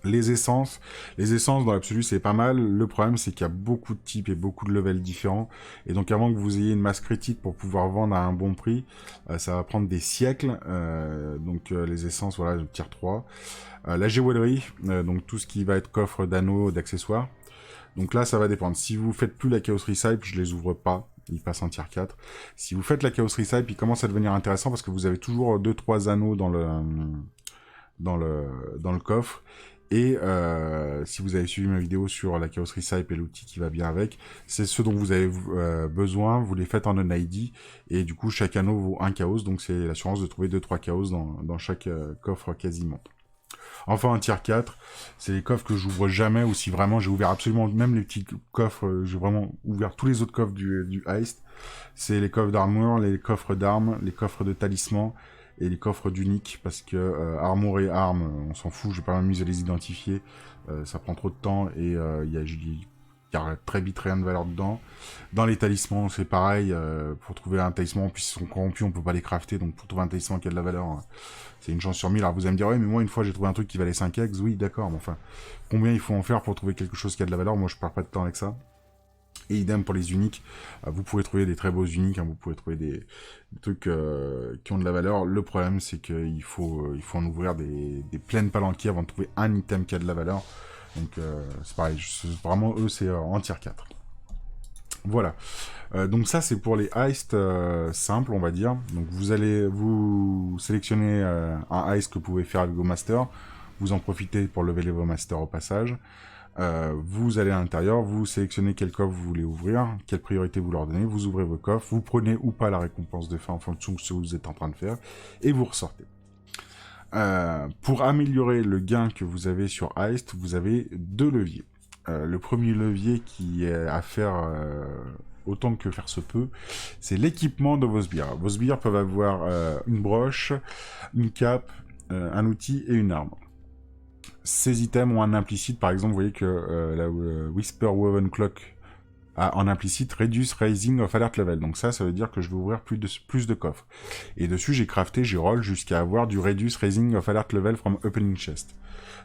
Les essences dans l'absolu c'est pas mal, le problème c'est qu'il y a beaucoup de types et beaucoup de levels différents, et donc avant que vous ayez une masse critique pour pouvoir vendre à un bon prix, ça va prendre des siècles, donc les essences, voilà, tier 3. La jewelry, donc tout ce qui va être coffre d'anneaux, d'accessoires, donc là ça va dépendre, si vous faites plus la Chaos Recipe, je les ouvre pas, ils passent en tier 4. Si vous faites la Chaos Recipe, il commence à devenir intéressant parce que vous avez toujours 2-3 anneaux dans le coffre. Et si vous avez suivi ma vidéo sur la Chaos Recipe et l'outil qui va bien avec, c'est ce dont vous avez besoin, vous les faites en un ID, et du coup chaque anneau vaut 1 Chaos, donc c'est l'assurance de trouver 2-3 Chaos dans chaque coffre quasiment. Enfin, un tier 4, c'est les coffres que j'ouvre jamais, ou si vraiment j'ai ouvert absolument, même les petits coffres, j'ai vraiment ouvert tous les autres coffres du Heist. C'est les coffres d'armure, les coffres d'armes, les coffres de talismans, et les coffres d'unique, parce que armure et armes, on s'en fout, je vais pas m'amuser à les identifier, ça prend trop de temps, et il y a très vite rien de valeur dedans. Dans les talismans, c'est pareil, pour trouver un talisman, puis ils sont corrompus, on peut pas les crafter, donc pour trouver un talisman qui a de la valeur, c'est une chance sur 1000. Alors vous allez me dire, ouais, mais moi une fois j'ai trouvé un truc qui valait 5 eggs, oui d'accord, mais enfin, combien il faut en faire pour trouver quelque chose qui a de la valeur? Moi je perds pas de temps avec ça. Et idem pour les uniques, vous pouvez trouver des très beaux uniques, vous pouvez trouver des trucs qui ont de la valeur. Le problème c'est qu'il faut en ouvrir des pleines palanquées avant de trouver un item qui a de la valeur. Donc c'est pareil, vraiment eux c'est en tier 4. Voilà, donc ça c'est pour les heists simples on va dire. Donc vous sélectionnez un heist que vous pouvez faire avec vos masters, vous en profitez pour leveler vos masters au passage. Vous allez à l'intérieur, vous sélectionnez quel coffre vous voulez ouvrir, quelle priorité vous leur donnez, vous ouvrez vos coffres, vous prenez ou pas la récompense de fin en fonction de ce que vous êtes en train de faire, et vous ressortez. Pour améliorer le gain que vous avez sur Heist, vous avez 2 leviers. Le premier levier qui est à faire autant que faire se peut, c'est l'équipement de vos sbires. Vos sbires peuvent avoir une broche, une cape, un outil et une arme. Ces items ont un implicite, par exemple, vous voyez que la Whisper Woven Clock a en implicite Reduce Raising of Alert Level. Donc ça veut dire que je vais ouvrir plus de coffres. Et dessus, j'ai roll jusqu'à avoir du Reduce Raising of Alert Level from Opening Chest.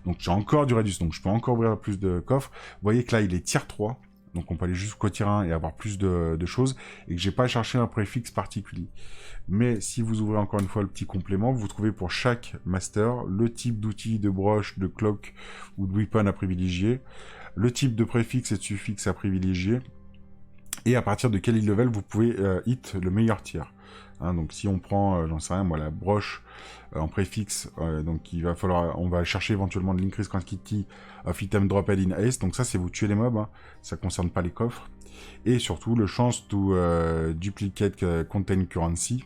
Donc j'ai encore du Reduce, donc je peux encore ouvrir plus de coffres. Vous voyez que là, il est tier 3. Donc on peut aller jusqu'au tier 1 et avoir plus de choses, et que j'ai pas cherché un préfixe particulier. Mais si vous ouvrez encore une fois le petit complément, vous trouvez pour chaque master le type d'outil, de broche, de cloak ou de weapon à privilégier, le type de préfixe et de suffixe à privilégier, et à partir de quel level vous pouvez hit le meilleur tiers. Donc si on prend, j'en sais rien moi, la broche en préfixe, donc on va chercher éventuellement de l'increase quantity of item dropped in haste, donc ça c'est vous tuer les mobs, ça concerne pas les coffres, et surtout le chance to duplicate contain currency,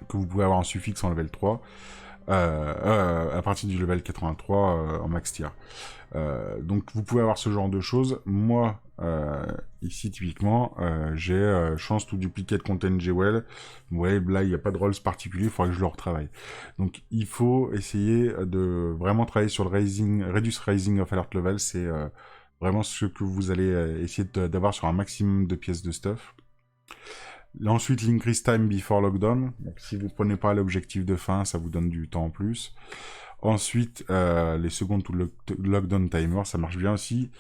que vous pouvez avoir en suffixe en level 3, à partir du level 83 en max tier. Donc vous pouvez avoir ce genre de choses. Moi, ici typiquement, j'ai chance to duplicate content Jewel. Vous voyez, là il n'y a pas de rolls particulier, il faudrait que je le retravaille. Donc il faut essayer de vraiment travailler sur le reduce raising of alert level. C'est vraiment ce que vous allez essayer d'avoir sur un maximum de pièces de stuff. Ensuite, l'increase time before lockdown. Donc, si vous prenez pas l'objectif de fin, ça vous donne du temps en plus. Ensuite, les secondes to lockdown timer, ça marche bien aussi.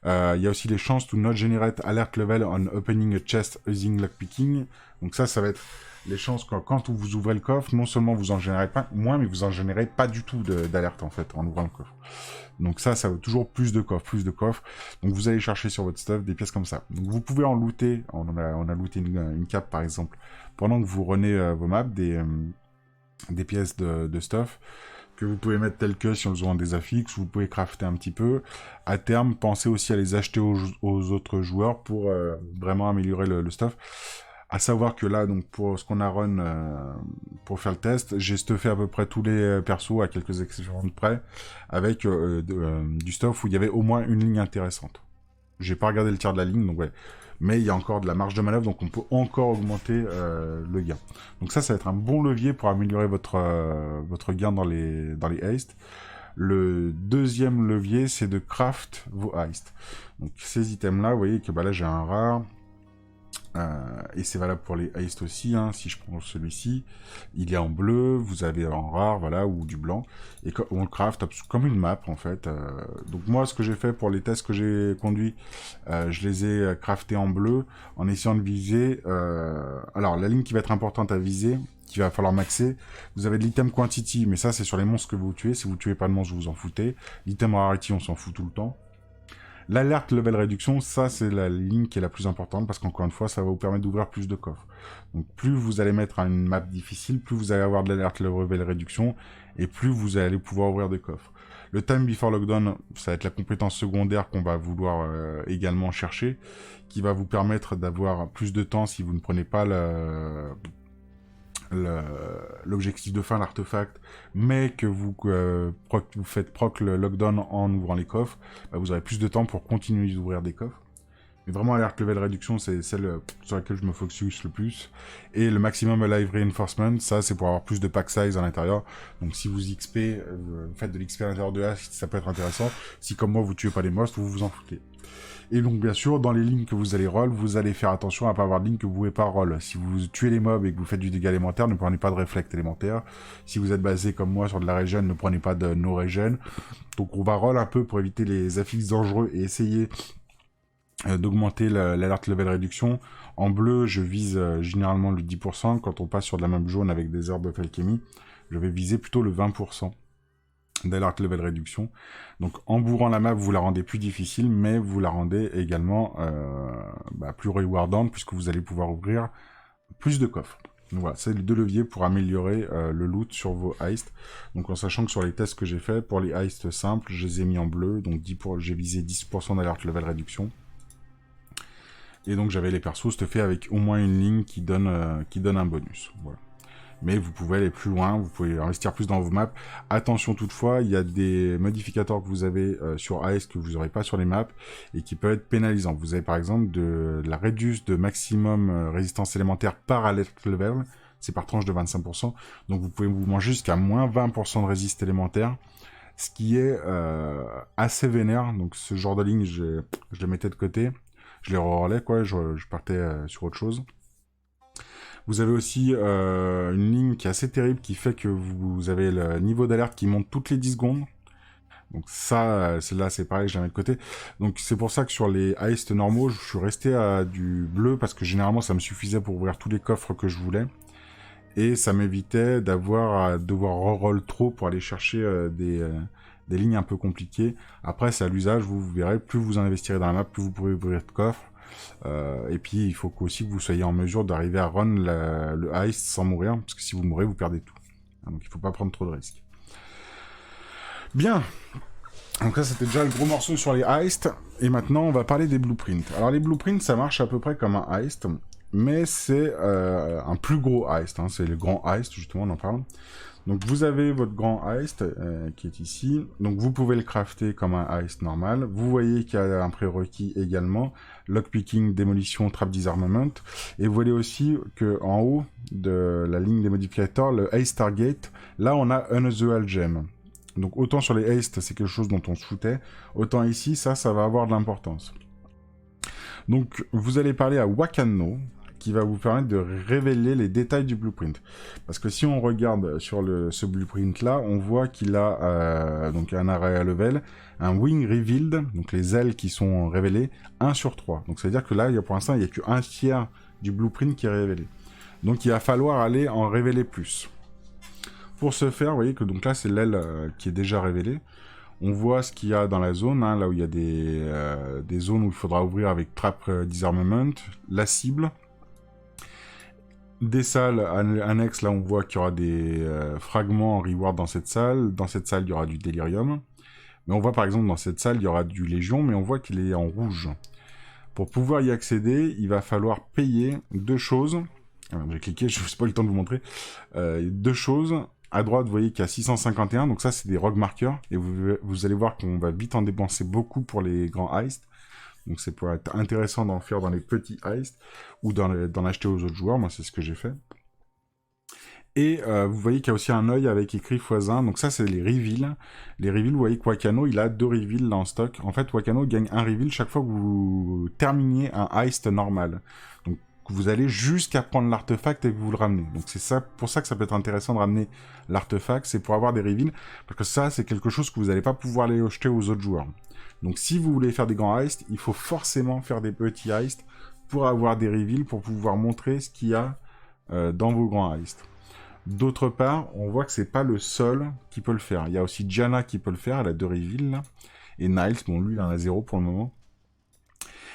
Il y a aussi les chances to not generate alert level on opening a chest using lockpicking. Donc ça va être les chances quand vous ouvrez le coffre, non seulement vous en générez pas moins, mais vous en générez pas du tout d'alerte en fait en ouvrant le coffre. Donc ça vaut toujours plus de coffres. Donc vous allez chercher sur votre stuff des pièces comme ça. Donc vous pouvez en looter, on a looté une cape par exemple, pendant que vous renez vos maps, des pièces de stuff, que vous pouvez mettre telles que si on besoin des affixes, vous pouvez crafter un petit peu. À terme, pensez aussi à les acheter aux autres joueurs pour vraiment améliorer le stuff. À savoir que là, donc pour ce qu'on a run pour faire le test, j'ai stuffé à peu près tous les persos à quelques exceptions de près, avec du stuff où il y avait au moins une ligne intéressante. J'ai pas regardé le tiers de la ligne, donc ouais. Mais il y a encore de la marge de manœuvre, donc on peut encore augmenter le gain. Donc ça va être un bon levier pour améliorer votre gain dans les hastes. Le deuxième levier, c'est de craft vos hastes. Donc ces items-là, vous voyez que bah là j'ai un rare. Et c'est valable pour les hastes aussi, hein. Si je prends celui-ci, il est en bleu, vous avez en rare, voilà, ou du blanc, et on le craft comme une map en fait. Donc moi, ce que j'ai fait pour les tests que j'ai conduits, je les ai craftés en bleu, en essayant de viser. Alors la ligne qui va être importante à viser, qu'il va falloir maxer, vous avez de l'item quantity, mais ça c'est sur les monstres que vous tuez. Si vous tuez pas de monstres, vous vous en foutez. L'item rarity, on s'en fout tout le temps. L'alerte level réduction, ça c'est la ligne qui est la plus importante parce qu'encore une fois, ça va vous permettre d'ouvrir plus de coffres. Donc plus vous allez mettre une map difficile, plus vous allez avoir de l'alerte level réduction et plus vous allez pouvoir ouvrir des coffres. Le time before lockdown, ça va être la compétence secondaire qu'on va vouloir également chercher, qui va vous permettre d'avoir plus de temps si vous ne prenez pas l'objectif de fin, l'artefact, mais que vous faites proc le lockdown en ouvrant les coffres, bah vous aurez plus de temps pour continuer d'ouvrir des coffres. Mais vraiment, alert level réduction, c'est celle sur laquelle je me focus le plus. Et le maximum alive reinforcement, ça c'est pour avoir plus de pack size à l'intérieur. Donc si vous XP, faites de l'XP à l'intérieur de H, ça peut être intéressant. Si comme moi vous tuez pas les monstres, vous vous en foutez. Et donc bien sûr, dans les lignes que vous allez roll, vous allez faire attention à pas avoir de lignes que vous pouvez pas roll. Si vous tuez les mobs et que vous faites du dégât élémentaire, ne prenez pas de réflect élémentaire. Si vous êtes basé comme moi sur de la regen, ne prenez pas de no regen. Donc on va roll un peu pour éviter les affixes dangereux et essayer d'augmenter l'alerte level réduction. En bleu, je vise généralement le 10%. Quand on passe sur de la map jaune avec des herbes of alchemy, je vais viser plutôt le 20%. D'alert level réduction. Donc en bourrant la map, vous la rendez plus difficile, mais vous la rendez également plus rewardante, puisque vous allez pouvoir ouvrir plus de coffres. Donc voilà, c'est les deux leviers pour améliorer le loot sur vos heists. Donc en sachant que sur les tests que j'ai fait, pour les heists simples, je les ai mis en bleu, donc j'ai visé 10% d'alert level réduction. Et donc j'avais les persos stuffés avec au moins une ligne qui donne un bonus. Voilà. Mais vous pouvez aller plus loin, vous pouvez investir plus dans vos maps. Attention toutefois, il y a des modificateurs que vous avez sur AS que vous n'aurez pas sur les maps et qui peuvent être pénalisants. Vous avez par exemple de la réduce de maximum résistance élémentaire par alert level, c'est par tranche de 25%. Donc vous pouvez vous manger jusqu'à moins 20% de résiste élémentaire, ce qui est assez vénère. Donc ce genre de ligne, je le mettais de côté, je les relais quoi, je partais sur autre chose. Vous avez aussi une ligne qui est assez terrible, qui fait que vous avez le niveau d'alerte qui monte toutes les 10 secondes. Donc ça, celle-là, c'est pareil, je la mets de côté. Donc c'est pour ça que sur les heists normaux, je suis resté à du bleu, parce que généralement, ça me suffisait pour ouvrir tous les coffres que je voulais. Et ça m'évitait d'avoir à devoir reroll trop pour aller chercher des lignes un peu compliquées. Après, c'est à l'usage, vous verrez, plus vous investirez dans la map, plus vous pourrez ouvrir de coffres. Et puis il faut aussi que vous soyez en mesure d'arriver à run le heist sans mourir, parce que si vous mourrez, vous perdez tout. Donc il faut pas prendre trop de risques. Bien. Donc là, c'était déjà le gros morceau sur les heists. Et maintenant, on va parler des blueprints. Alors les blueprints, ça marche à peu près comme un heist. mais c'est un plus gros heist, hein, c'est le grand heist, justement, on en parle. Donc vous avez votre grand heist qui est ici, donc vous pouvez le crafter comme un heist normal. Vous voyez qu'il y a un prérequis également, lockpicking, démolition, trap disarmament, et vous voyez aussi que en haut de la ligne des modificateurs, le heist target, là on a unusual gem. Donc autant sur les heists c'est quelque chose dont on se foutait, autant ici ça va avoir de l'importance. Donc vous allez parler à Wakano, qui va vous permettre de révéler les détails du blueprint. Parce que si on regarde sur ce blueprint-là, on voit qu'il a donc un area level, un wing revealed, donc les ailes qui sont révélées, 1 sur 3. Donc ça veut dire que là, pour l'instant, il n'y a qu'un tiers du blueprint qui est révélé. Donc il va falloir aller en révéler plus. Pour ce faire, vous voyez que donc là, c'est l'aile qui est déjà révélée. On voit ce qu'il y a dans la zone, hein, là où il y a des zones où il faudra ouvrir avec trap disarmament, la cible. Des salles annexes, là on voit qu'il y aura des fragments en reward dans cette salle. Dans cette salle, il y aura du Delirium. Mais on voit par exemple dans cette salle, il y aura du Légion, mais on voit qu'il est en rouge. Pour pouvoir y accéder, il va falloir payer deux choses. J'ai cliqué, je n'ai pas eu le temps de vous montrer. Deux choses. À droite, vous voyez qu'il y a 651, donc ça c'est des rogue markers. Et vous allez voir qu'on va vite en dépenser beaucoup pour les grands heists. Donc c'est pour être intéressant d'en faire dans les petits heists ou d'en acheter aux autres joueurs. Moi, c'est ce que j'ai fait. Et vous voyez qu'il y a aussi un œil avec écrit x1. Donc ça, c'est les reveals. Les reveals, vous voyez que Wakano, il a 2 reveals là en stock. En fait, Wakano gagne un reveal chaque fois que vous terminez un heist normal. Donc vous allez jusqu'à prendre l'artefact et que vous le ramenez. Donc c'est ça, pour ça que ça peut être intéressant de ramener l'artefact, c'est pour avoir des reveals. Parce que ça, c'est quelque chose que vous n'allez pas pouvoir aller jeter aux autres joueurs. Donc si vous voulez faire des grands heists, il faut forcément faire des petits heists pour avoir des reveals, pour pouvoir montrer ce qu'il y a dans vos grands heists. D'autre part, on voit que c'est pas le seul qui peut le faire. Il y a aussi Janna qui peut le faire, elle a 2 reveals, là. Et Niles, bon lui il en a 0 pour le moment.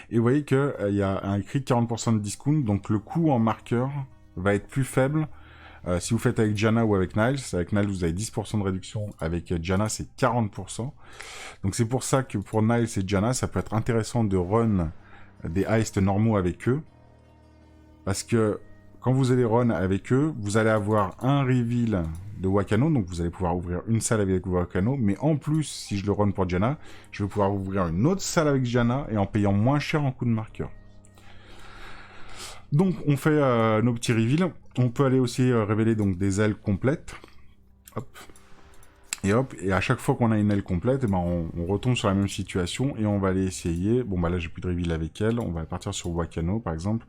Et vous voyez qu'il y a un écrit 40% de discount, donc le coût en marqueur va être plus faible si vous faites avec Janna ou avec Niles. Avec Niles, vous avez 10% de réduction. Avec Janna, c'est 40%. Donc c'est pour ça que pour Niles et Janna, ça peut être intéressant de run des heists normaux avec eux. Parce que quand vous allez run avec eux, vous allez avoir un reveal de Wakano. Donc vous allez pouvoir ouvrir une salle avec Wakano. Mais en plus, si je le run pour Janna, je vais pouvoir ouvrir une autre salle avec Janna et en payant moins cher en coût de marqueur. Donc on fait nos petits reveals. On peut aller aussi révéler donc des ailes complètes. Hop. Et à chaque fois qu'on a une aile complète, on retombe sur la même situation et on va aller essayer. Bon bah là j'ai plus de reveal avec elle. On va partir sur Wakano par exemple.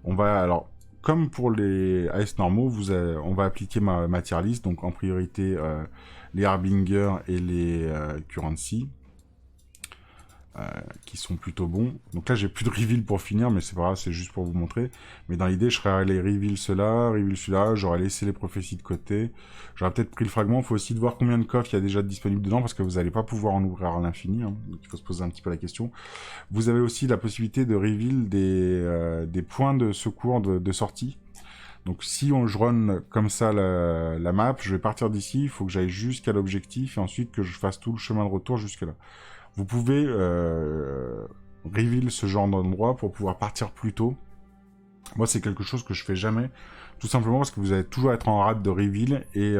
Alors comme pour les heists normaux, on va appliquer ma tier list. Donc en priorité les Harbinger et les Currency. Qui sont plutôt bons. Donc là, j'ai plus de reveal pour finir, mais c'est pas grave, c'est juste pour vous montrer. Mais dans l'idée, je serais allé reveal cela, reveal celui-là, j'aurais laissé les prophéties de côté. J'aurais peut-être pris le fragment, il faut aussi voir combien de coffres il y a déjà disponible dedans, parce que vous n'allez pas pouvoir en ouvrir à l'infini, hein. Donc il faut se poser un petit peu la question. Vous avez aussi la possibilité de reveal des points de secours de sortie. Donc si je run comme ça la map, je vais partir d'ici, il faut que j'aille jusqu'à l'objectif, et ensuite que je fasse tout le chemin de retour jusque là. Vous pouvez reveal ce genre d'endroit pour pouvoir partir plus tôt. Moi, c'est quelque chose que je fais jamais. Tout simplement parce que vous allez toujours être en rate de reveal et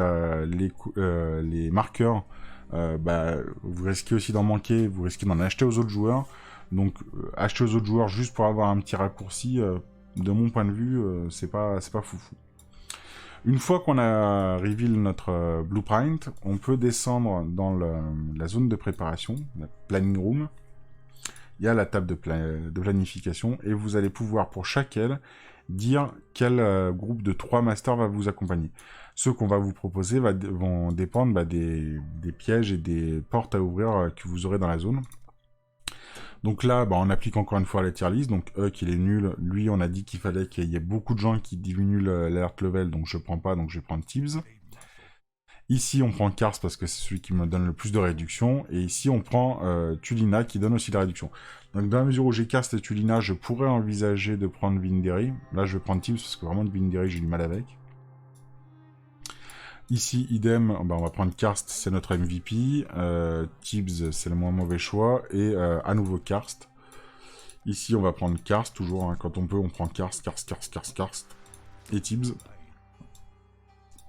les marqueurs, vous risquez aussi d'en manquer, vous risquez d'en acheter aux autres joueurs. Donc, acheter aux autres joueurs juste pour avoir un petit raccourci, de mon point de vue, c'est pas foufou. Une fois qu'on a reveal notre blueprint, on peut descendre dans la zone de préparation, la planning room. Il y a la table de planification et vous allez pouvoir pour chaque aile dire quel groupe de 3 masters va vous accompagner. Ceux qu'on va vous proposer vont dépendre des pièges et des portes à ouvrir que vous aurez dans la zone. Donc là, on applique encore une fois la tier list. Donc qu'il est nul. Lui, on a dit qu'il fallait qu'il y ait beaucoup de gens qui diminuent l'alert level. Donc je prends pas, donc je vais prendre Tibbs. Ici, on prend Kars parce que c'est celui qui me donne le plus de réduction. Et ici, on prend Tulina qui donne aussi de la réduction. Donc dans la mesure où j'ai Kars et Tulina, je pourrais envisager de prendre Vinderi. Là, je vais prendre Tibbs parce que vraiment de Vinderi, j'ai du mal avec. Ici, idem, on va prendre Karst, c'est notre MVP. Tibbs, c'est le moins mauvais choix. Et à nouveau Karst. Ici, on va prendre Karst, toujours, hein, quand on peut, on prend Karst, Karst, et Tibbs.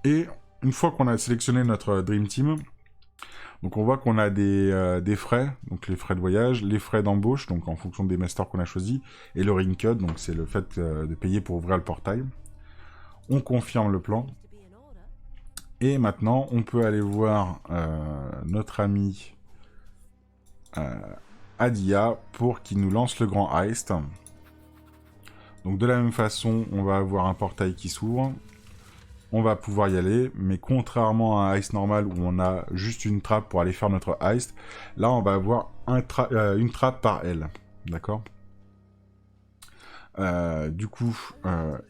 Et une fois qu'on a sélectionné notre Dream Team, donc on voit qu'on a des frais, donc les frais de voyage, les frais d'embauche, donc en fonction des masters qu'on a choisis, et le ring cut, donc c'est le fait de payer pour ouvrir le portail. On confirme le plan. Et maintenant, on peut aller voir notre ami Adia pour qu'il nous lance le grand heist. Donc de la même façon, on va avoir un portail qui s'ouvre. On va pouvoir y aller, mais contrairement à un heist normal où on a juste une trappe pour aller faire notre heist, là on va avoir une trappe par aile. D'accord ? Du coup,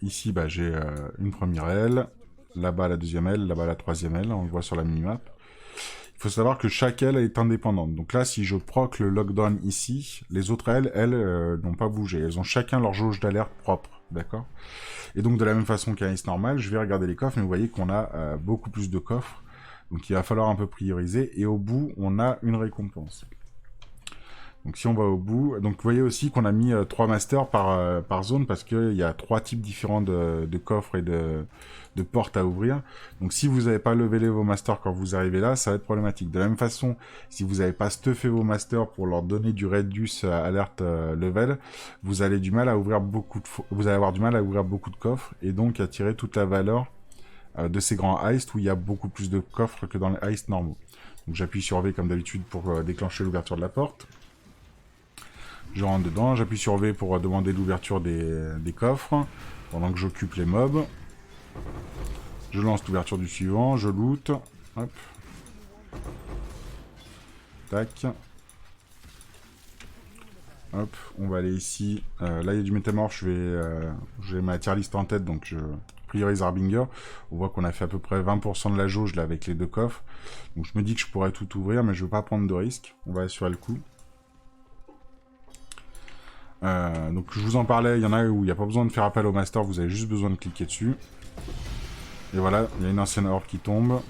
ici bah, j'ai une première aile, là-bas la deuxième aile, là-bas la troisième aile, on le voit sur la minimap. Il faut savoir que chaque aile est indépendante. Donc là, si je proc le lockdown ici, les autres ailes, elles, n'ont pas bougé. Elles ont chacun leur jauge d'alerte propre, d'accord ? Et donc de la même façon qu'un heist normal, je vais regarder les coffres, mais vous voyez qu'on a beaucoup plus de coffres. Donc il va falloir un peu prioriser. Et au bout, on a une récompense. Donc si on va au bout, donc vous voyez aussi qu'on a mis 3 masters par zone parce qu'il y a 3 types différents de coffres et de portes à ouvrir. Donc si vous n'avez pas levelé vos masters quand vous arrivez là, ça va être problématique. De la même façon, si vous n'avez pas stuffé vos masters pour leur donner du Radius alert level, vous allez vous allez avoir du mal à ouvrir beaucoup de coffres et donc à tirer toute la valeur de ces grands heists où il y a beaucoup plus de coffres que dans les heists normaux. Donc j'appuie sur V comme d'habitude pour déclencher l'ouverture de la porte. Je rentre dedans, j'appuie sur V pour demander l'ouverture des coffres, pendant que j'occupe les mobs. Je lance l'ouverture du suivant, je loot. Hop. Tac. Hop, on va aller ici. Là, il y a du métamorphe, j'ai ma tier list en tête, donc je priorise Harbinger. On voit qu'on a fait à peu près 20% de la jauge là avec les 2 coffres. Donc je me dis que je pourrais tout ouvrir, mais je veux pas prendre de risque. On va assurer le coup. Donc je vous en parlais, il y en a où il n'y a pas besoin de faire appel au master, vous avez juste besoin de cliquer dessus. Et voilà, il y a une ancienne orbe qui tombe.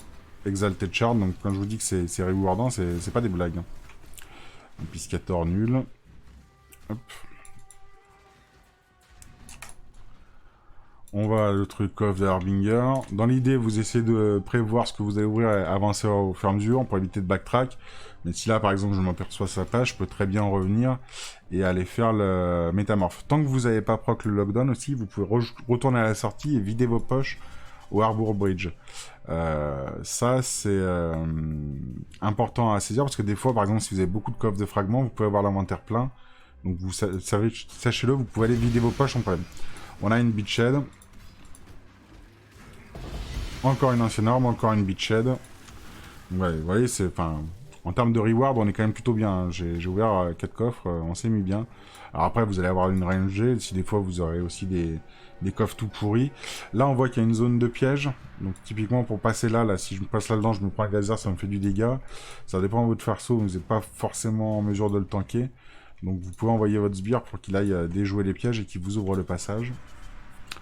Exalted Shard, donc quand je vous dis que c'est rewardant, c'est pas des blagues. Un piscator nul. Hop. On va à l'autre coffre de Harbinger. Dans l'idée, vous essayez de prévoir ce que vous allez ouvrir et avancer au fur et à mesure pour éviter de backtrack. Mais si là, par exemple, je m'aperçois sa page, je peux très bien revenir et aller faire le métamorphe. Tant que vous n'avez pas proc le lockdown aussi, vous pouvez retourner à la sortie et vider vos poches au Harbour Bridge. Ça, c'est important à saisir parce que des fois, par exemple, si vous avez beaucoup de coffres de fragments, vous pouvez avoir l'inventaire plein. Donc, vous savez, sachez-le, vous pouvez aller vider vos poches sans problème. On a une beachhead. Encore une ancienne arme, encore une beachhead. Ouais, vous voyez, c'est, enfin, en termes de reward, on est quand même plutôt bien. Hein. J'ai ouvert 4 coffres, on s'est mis bien. Alors après, vous allez avoir une rangée, si des fois vous aurez aussi des coffres tout pourris. Là, on voit qu'il y a une zone de piège. Donc typiquement, pour passer là, si je me passe là-dedans, je me prends un laser, ça me fait du dégât. Ça dépend de votre farceau, vous n'êtes pas forcément en mesure de le tanker. Donc vous pouvez envoyer votre sbire pour qu'il aille déjouer les pièges et qu'il vous ouvre le passage.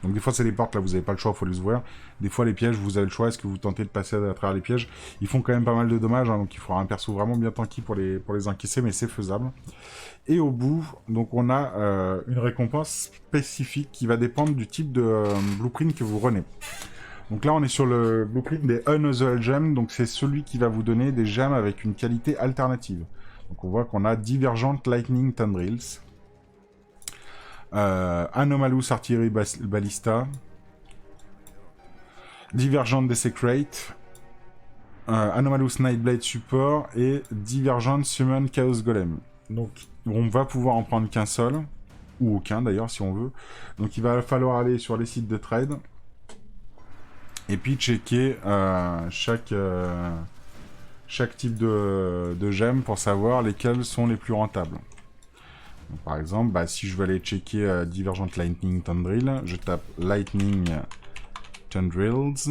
Donc des fois c'est les portes, là vous n'avez pas le choix, il faut les ouvrir. Des fois les pièges, vous avez le choix, est-ce que vous tentez de passer à travers les pièges? Ils font quand même pas mal de dommages, hein, donc il faudra un perso vraiment bien tanky pour les encaisser, mais c'est faisable. Et au bout, donc on a une récompense spécifique qui va dépendre du type de blueprint que vous renez. Donc là on est sur le blueprint des Unusual Gems, donc c'est celui qui va vous donner des gemmes avec une qualité alternative. Donc on voit qu'on a Divergent Lightning Tendrils, Anomalous Artillery Ballista, Divergent Desecrate, Anomalous Nightblade Support et Divergent Summon Chaos Golem. Donc on va pouvoir en prendre qu'un seul, ou aucun d'ailleurs si on veut. Donc il va falloir aller sur les sites de trade et puis checker chaque type de gemme pour savoir lesquelles sont les plus rentables. Donc, par exemple, si je veux aller checker Divergent Lightning Tendril, je tape Lightning Tendrils.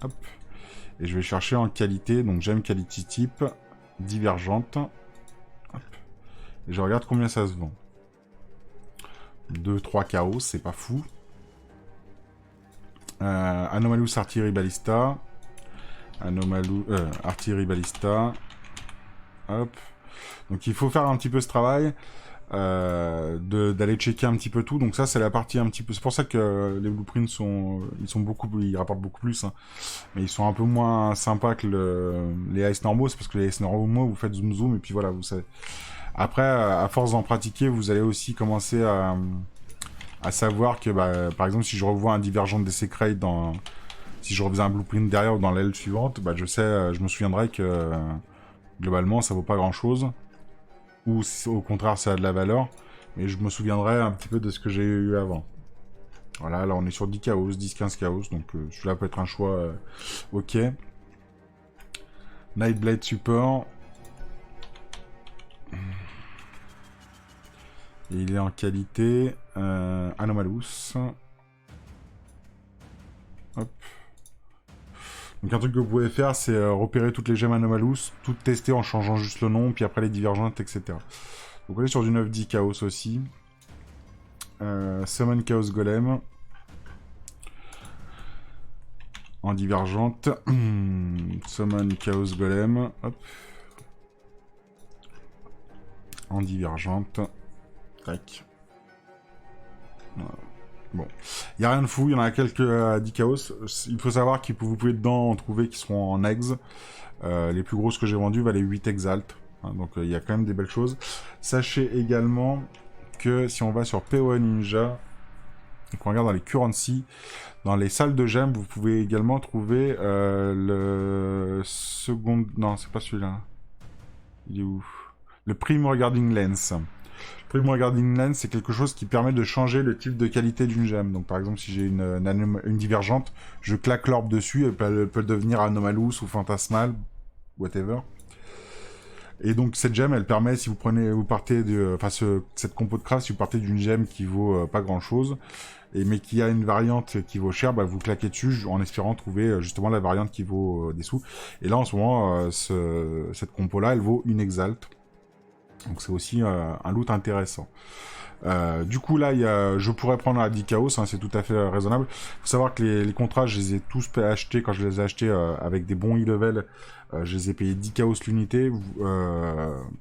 Hop. Et je vais chercher en qualité, donc gemme quality type Divergente. Hop. Et je regarde combien ça se vend. 2-3 chaos, c'est pas fou. Anomalous Artillery Ballista. Artillery Ballista. Hop. Donc il faut faire un petit peu ce travail. D'aller checker un petit peu tout, donc ça c'est la partie un petit peu, c'est pour ça que les blueprints ils rapportent beaucoup plus, hein. Mais ils sont un peu moins sympas que les ice normaux, c'est parce que les ice normaux vous faites zoom zoom et puis voilà, vous savez. Après à force d'en pratiquer, vous allez aussi commencer à savoir que bah, par exemple si je revois un divergent des secrets si je refaisais un blueprint derrière ou dans l'aile suivante, bah je me souviendrai que globalement ça vaut pas grand chose, ou si, au contraire ça a de la valeur, mais je me souviendrai un petit peu de ce que j'ai eu avant. Voilà, là on est sur 10 chaos, 10-15 chaos, donc celui-là peut être un choix ok. Nightblade support. Et il est en qualité Anomalous. Hop. Donc un truc que vous pouvez faire, c'est repérer toutes les gemmes Anomalous, toutes tester en changeant juste le nom, puis après les divergentes, etc. Donc on est sur du 9-10 Chaos aussi. Summon Chaos Golem. En divergente. Summon Chaos Golem. Hop. En divergente. Tac. Bon. Il n'y a rien de fou, il y en a quelques 10 chaos. Il faut savoir que vous pouvez dedans en trouver qui seront en eggs. Les plus grosses que j'ai vendues valaient 8 exalt. Hein, donc il y a quand même des belles choses. Sachez également que si on va sur PoE Ninja, et qu'on regarde dans les currency, dans les salles de gemmes, vous pouvez également trouver le second... Non, c'est pas celui-là. Il est où? Le Prime Regarding Lens. Le Prime Regarding Lens, c'est quelque chose qui permet de changer le type de qualité d'une gemme. Donc par exemple, si j'ai une divergente, je claque l'orbe dessus, elle peut devenir Anomalous ou Fantasmal, whatever. Et donc cette gemme, elle permet, si vous partez de... Enfin, cette compo de craft, si vous partez d'une gemme qui vaut pas grand-chose, mais qui a une variante qui vaut cher, bah, vous claquez dessus en espérant trouver justement la variante qui vaut des sous. Et là, en ce moment, cette compo-là, elle vaut une exalt. Donc c'est aussi un loot intéressant. Du coup là, je pourrais prendre la 10 chaos, hein, c'est tout à fait raisonnable. Faut savoir que les contrats, je les ai tous achetés, quand je les ai achetés avec des bons e-level, je les ai payés 10 chaos l'unité,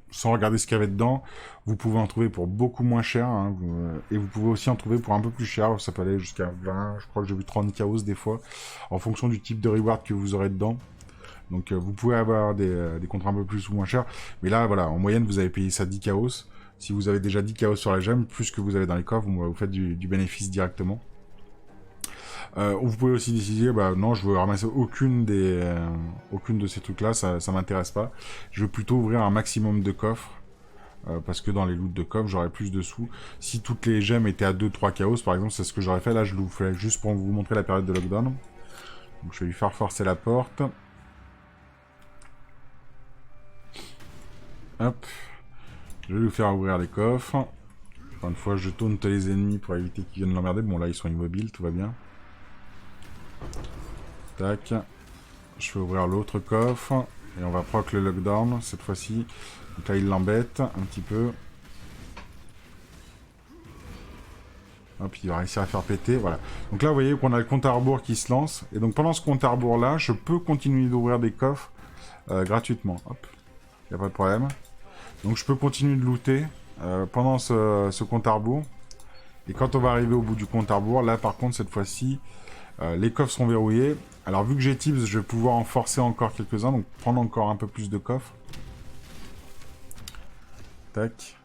sans regarder ce qu'il y avait dedans. Vous pouvez en trouver pour beaucoup moins cher, hein, et vous pouvez aussi en trouver pour un peu plus cher, ça peut aller jusqu'à 20, je crois que j'ai vu 30 chaos des fois, en fonction du type de reward que vous aurez dedans. Donc vous pouvez avoir des contrats un peu plus ou moins chers, mais là voilà, en moyenne vous avez payé ça 10 chaos. Si vous avez déjà 10 chaos sur la gemme, plus que vous avez dans les coffres, vous faites du bénéfice directement. Vous pouvez aussi décider, bah non, je veux ramasser aucune de ces trucs là, ça m'intéresse pas. Je veux plutôt ouvrir un maximum de coffres, parce que dans les loots de coffres, j'aurais plus de sous. Si toutes les gemmes étaient à 2-3 chaos, par exemple, c'est ce que j'aurais fait. Là, je vous fais juste pour vous montrer la période de lockdown. Donc je vais lui faire forcer la porte. Hop. Je vais lui faire ouvrir les coffres. Encore une fois, je taunte les ennemis pour éviter qu'ils viennent l'emmerder. Bon, là, ils sont immobiles, tout va bien. Tac. Je vais ouvrir l'autre coffre. Et on va proc le lockdown, cette fois-ci. Donc là, il l'embête un petit peu. Hop, il va réussir à faire péter, voilà. Donc là, vous voyez qu'on a le compte à rebours qui se lance. Et donc, pendant ce compte à rebours-là, je peux continuer d'ouvrir des coffres gratuitement. Hop. Il n'y a pas de problème. Donc je peux continuer de looter pendant ce compte à rebours. Et quand on va arriver au bout du compte à rebours, là par contre cette fois-ci, les coffres seront verrouillés. Alors vu que j'ai tips, je vais pouvoir en forcer encore quelques-uns, donc prendre encore un peu plus de coffres. Tac.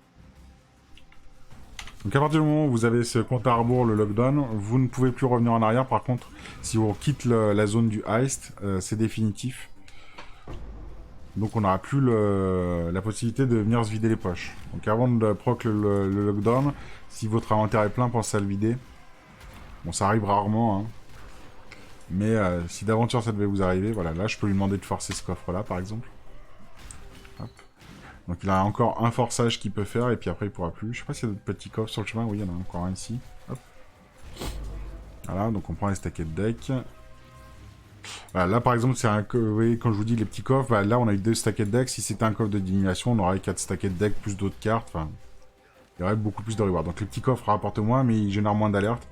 Donc à partir du moment où vous avez ce compte à rebours, le lockdown, vous ne pouvez plus revenir en arrière. Par contre, si on quitte la zone du heist, c'est définitif. Donc on n'aura plus la possibilité de venir se vider les poches. Donc avant de proc le lockdown, si votre inventaire est plein, pensez à le vider. Bon, ça arrive rarement, hein. Mais si d'aventure ça devait vous arriver, voilà, là je peux lui demander de forcer ce coffre-là, par exemple. Hop. Donc il a encore un forçage qu'il peut faire, et puis après il pourra plus. Je sais pas s'il y a d'autres petits coffres sur le chemin, oui, il y en a encore un ici. Hop. Voilà, donc on prend les stackets de deck. Voilà, là par exemple, c'est vous voyez, quand je vous dis les petits coffres, bah, là on a eu 2 stackets de deck. Si c'était un coffre de divination, on aurait 4 stackets de deck plus d'autres cartes. Enfin, il y aurait beaucoup plus de rewards. Donc les petits coffres rapportent moins, mais ils génèrent moins d'alertes.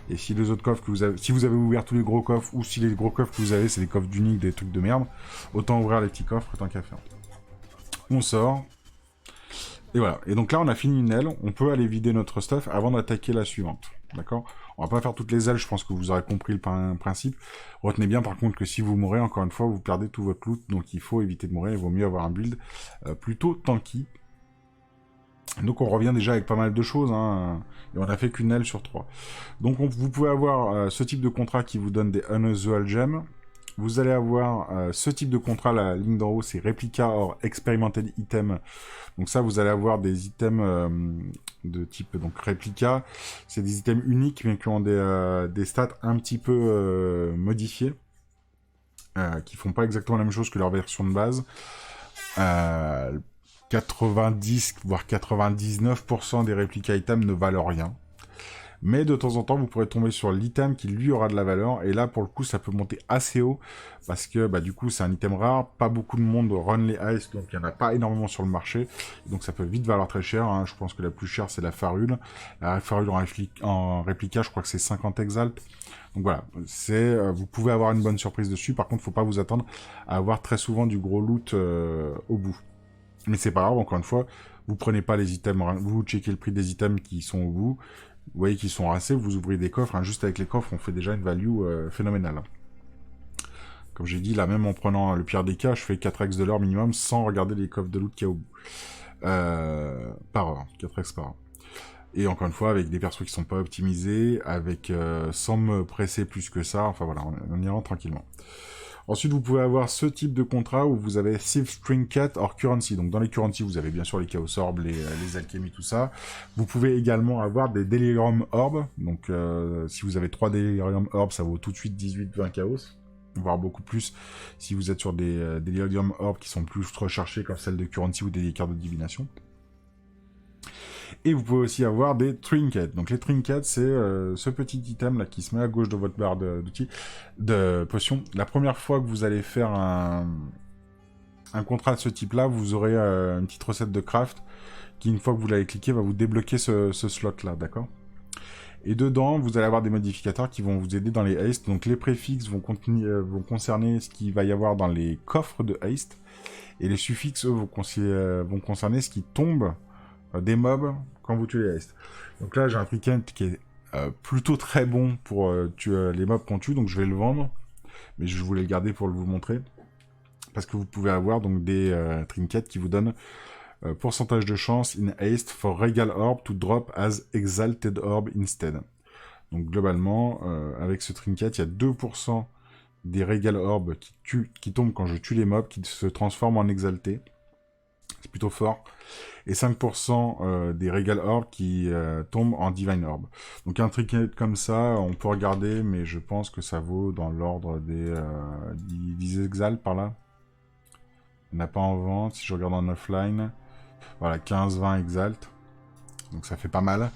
Et si les autres coffres que vous avez, si vous avez ouvert tous les gros coffres, ou si les gros coffres que vous avez, c'est des coffres d'unique, des trucs de merde, autant ouvrir les petits coffres tant qu'à faire. On sort. Et voilà. Et donc là, on a fini une aile. On peut aller vider notre stuff avant d'attaquer la suivante. D'accord? On va pas faire toutes les ailes. Je pense que vous aurez compris le principe. Retenez bien, par contre, que si vous mourrez, encore une fois, vous perdez tout votre loot. Donc il faut éviter de mourir. Il vaut mieux avoir un build plutôt tanky. Donc on revient déjà avec pas mal de choses, hein, et on a fait qu'une aile sur 3. Donc vous pouvez avoir ce type de contrat qui vous donne des unusual gems. Vous allez avoir ce type de contrat, la ligne d'en haut, c'est Replica or Experimented Item. Donc ça, vous allez avoir des items de type donc Replica. C'est des items uniques, mais qui ont des stats un petit peu modifiés, qui font pas exactement la même chose que leur version de base. 90 voire 99% des répliques items ne valent rien. Mais de temps en temps, vous pourrez tomber sur l'item qui lui aura de la valeur. Et là, pour le coup, ça peut monter assez haut. Parce que du coup, c'est un item rare. Pas beaucoup de monde run les ice. Donc, il n'y en a pas énormément sur le marché. Donc, ça peut vite valoir très cher. Hein. Je pense que la plus chère, c'est la Farule. La Farule en réplica, je crois que c'est 50 exalt. Donc voilà, vous pouvez avoir une bonne surprise dessus. Par contre, faut pas vous attendre à avoir très souvent du gros loot au bout. Mais c'est pas grave, encore une fois, vous prenez pas les items, vous checkez le prix des items qui sont au bout, vous voyez qu'ils sont rincés, vous ouvrez des coffres, hein, juste avec les coffres, on fait déjà une value phénoménale. Comme j'ai dit, là même en prenant le pire des cas, je fais 4x de l'or minimum sans regarder les coffres de loot qu'il y a au bout. Par heure, 4x par heure. Et encore une fois, avec des persos qui sont pas optimisés, sans me presser plus que ça, enfin voilà, on y rentre tranquillement. Ensuite, vous pouvez avoir ce type de contrat où vous avez Thief Trinket or Currency. Donc, dans les Currency, vous avez bien sûr les Chaos Orbs, les alchimies, tout ça. Vous pouvez également avoir des Delirium Orbs. Donc, si vous avez 3 Delirium Orbs, ça vaut tout de suite 18-20 Chaos. Voire beaucoup plus si vous êtes sur des Delirium Orbs qui sont plus recherchés comme celles de Currency ou des cartes de divination. Et vous pouvez aussi avoir des trinkets. Donc les trinkets, c'est ce petit item là qui se met à gauche de votre barre d'outils, de potions. La première fois que vous allez faire un contrat de ce type-là, vous aurez une petite recette de craft qui, une fois que vous l'avez cliqué, va vous débloquer ce slot-là, d'accord? Et dedans, vous allez avoir des modificateurs qui vont vous aider dans les haste. Donc les préfixes vont concerner ce qu'il va y avoir dans les coffres de haste. Et les suffixes, eux, vont concerner ce qui tombe des mobs quand vous tuez les haste. Donc là, j'ai un trinket qui est plutôt très bon pour tuer les mobs qu'on tue, donc je vais le vendre. Mais je voulais le garder pour vous montrer. Parce que vous pouvez avoir donc des trinkets qui vous donnent pourcentage de chance in haste for regal orb to drop as exalted orb instead. Donc globalement, avec ce trinket, il y a 2% des regal orbs qui tombent quand je tue les mobs qui se transforment en exaltés. C'est plutôt fort. Et 5% des Regal Orbs qui tombent en Divine Orb. Donc un trinket comme ça, on peut regarder, mais je pense que ça vaut dans l'ordre des 10 exalt par là. Il n'y en a pas en vente, si je regarde en offline. Voilà, 15-20 exalt. Donc ça fait pas mal.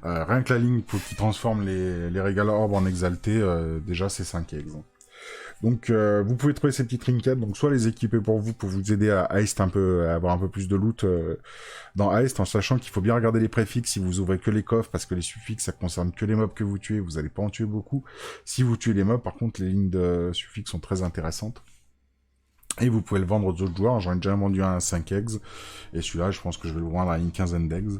Rien que la ligne qui transforme les Regal Orbs en exaltés, déjà c'est 5 exalt. Donc vous pouvez trouver ces petits trinkets, donc soit les équiper pour vous aider à heist un peu, à avoir un peu plus de loot dans heist, en sachant qu'il faut bien regarder les préfixes si vous ouvrez que les coffres, parce que les suffixes ça concerne que les mobs que vous tuez, vous n'allez pas en tuer beaucoup. Si vous tuez les mobs, par contre les lignes de suffixes sont très intéressantes. Et vous pouvez le vendre aux autres joueurs. J'en ai déjà vendu un à 5 eggs. Et celui-là, je pense que je vais le vendre à une quinzaine d'eggs.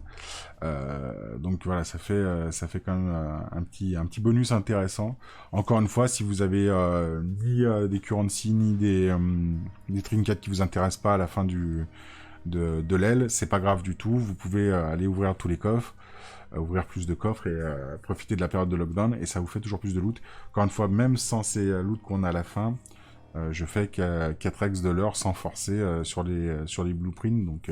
Donc voilà, ça fait quand même un petit bonus intéressant. Encore une fois, si vous avez ni des currency, ni des trinkets qui vous intéressent pas à la fin de l'aile, c'est pas grave du tout. Vous pouvez aller ouvrir tous les coffres. Ouvrir plus de coffres et profiter de la période de lockdown. Et ça vous fait toujours plus de loot. Encore une fois, même sans ces loots qu'on a à la fin, je fais 4x de l'heure sans forcer sur les blueprints. Donc,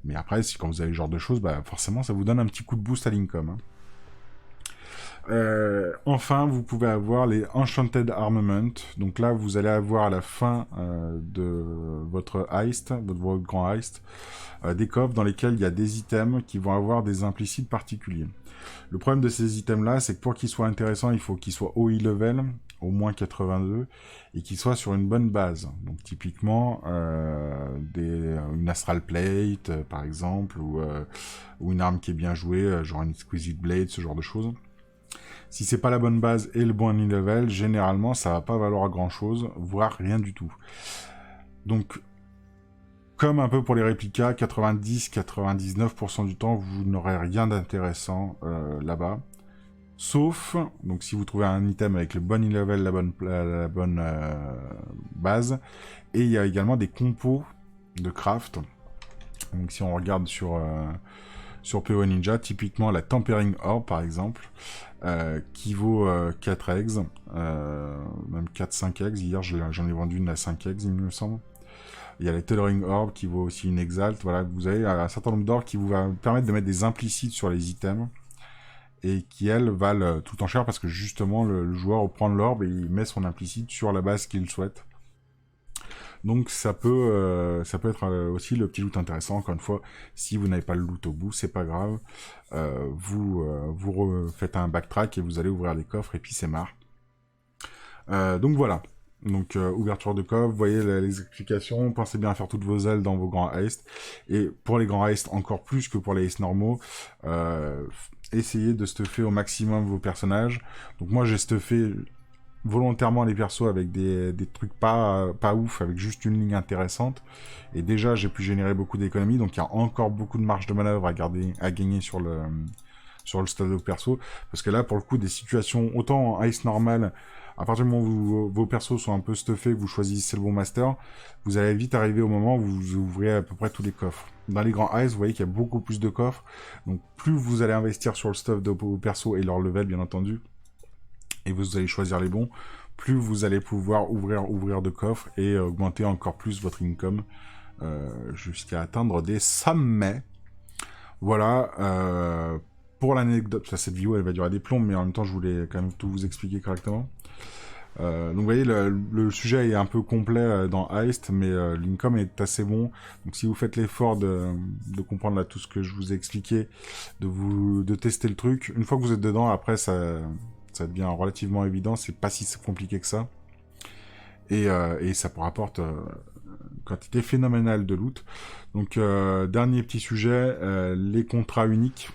mais après, quand vous avez ce genre de choses, forcément, ça vous donne un petit coup de boost à l'income. Hein. Enfin, vous pouvez avoir les Enchanted Armament. Donc là, vous allez avoir à la fin de votre heist, votre grand heist, des coffres dans lesquels il y a des items qui vont avoir des implicites particuliers. Le problème de ces items-là, c'est que pour qu'ils soient intéressants, il faut qu'ils soient haut level, au moins 82, et qu'ils soient sur une bonne base. Donc typiquement, une Astral Plate, par exemple, ou une arme qui est bien jouée, genre une Exquisite Blade, ce genre de choses. Si c'est pas la bonne base et le bon level, généralement, ça va pas valoir grand-chose, voire rien du tout. Donc, Comme un peu pour les réplicas, 90-99% du temps, vous n'aurez rien d'intéressant là-bas. Sauf, donc si vous trouvez un item avec le bon level, la bonne base, et il y a également des compos de craft. Donc si on regarde sur PO Ninja, typiquement la Tempering Orb par exemple, qui vaut 4 eggs, même 4-5 eggs, hier j'en ai vendu une à 5 eggs il me semble. Il y a la Tailoring Orb qui vaut aussi une exalt, voilà, vous avez un certain nombre d'orbes qui vous va permettre de mettre des implicites sur les items, et qui elles valent tout en cher parce que justement le joueur prend l'orbe et il met son implicite sur la base qu'il souhaite. Donc ça peut être aussi le petit loot intéressant. Encore une fois, si vous n'avez pas le loot au bout, c'est pas grave. Vous faites un backtrack et vous allez ouvrir les coffres et puis c'est marre. Donc voilà. Donc ouverture de coffre, vous voyez les explications, pensez bien à faire toutes vos ailes dans vos grands heists. Et pour les grands heists, encore plus que pour les heists normaux, essayez de stuffer au maximum vos personnages. Donc moi j'ai stuffé volontairement les persos avec des trucs pas ouf, avec juste une ligne intéressante. Et déjà, j'ai pu générer beaucoup d'économies, donc il y a encore beaucoup de marge de manœuvre à gagner sur le stade de perso. Parce que là, pour le coup, des situations, autant en ice normal, à partir du moment où vos persos sont un peu stuffés, que vous choisissez le bon master, vous allez vite arriver au moment où vous ouvrez à peu près tous les coffres. Dans les grands ice, vous voyez qu'il y a beaucoup plus de coffres, donc plus vous allez investir sur le stuff de vos persos et leur level, bien entendu, et vous allez choisir les bons, plus vous allez pouvoir ouvrir de coffres et augmenter encore plus votre income jusqu'à atteindre des sommets. Voilà, pour l'anecdote, cette vidéo elle va durer des plombs, mais en même temps je voulais quand même tout vous expliquer correctement. Donc vous voyez, le sujet est un peu complet dans Heist, mais l'income est assez bon. Donc si vous faites l'effort de comprendre là tout ce que je vous ai expliqué, de tester le truc, une fois que vous êtes dedans, après ça devient relativement évident, c'est pas si compliqué que ça. Et ça rapporte une quantité phénoménale de loot. Donc dernier petit sujet, les contrats uniques.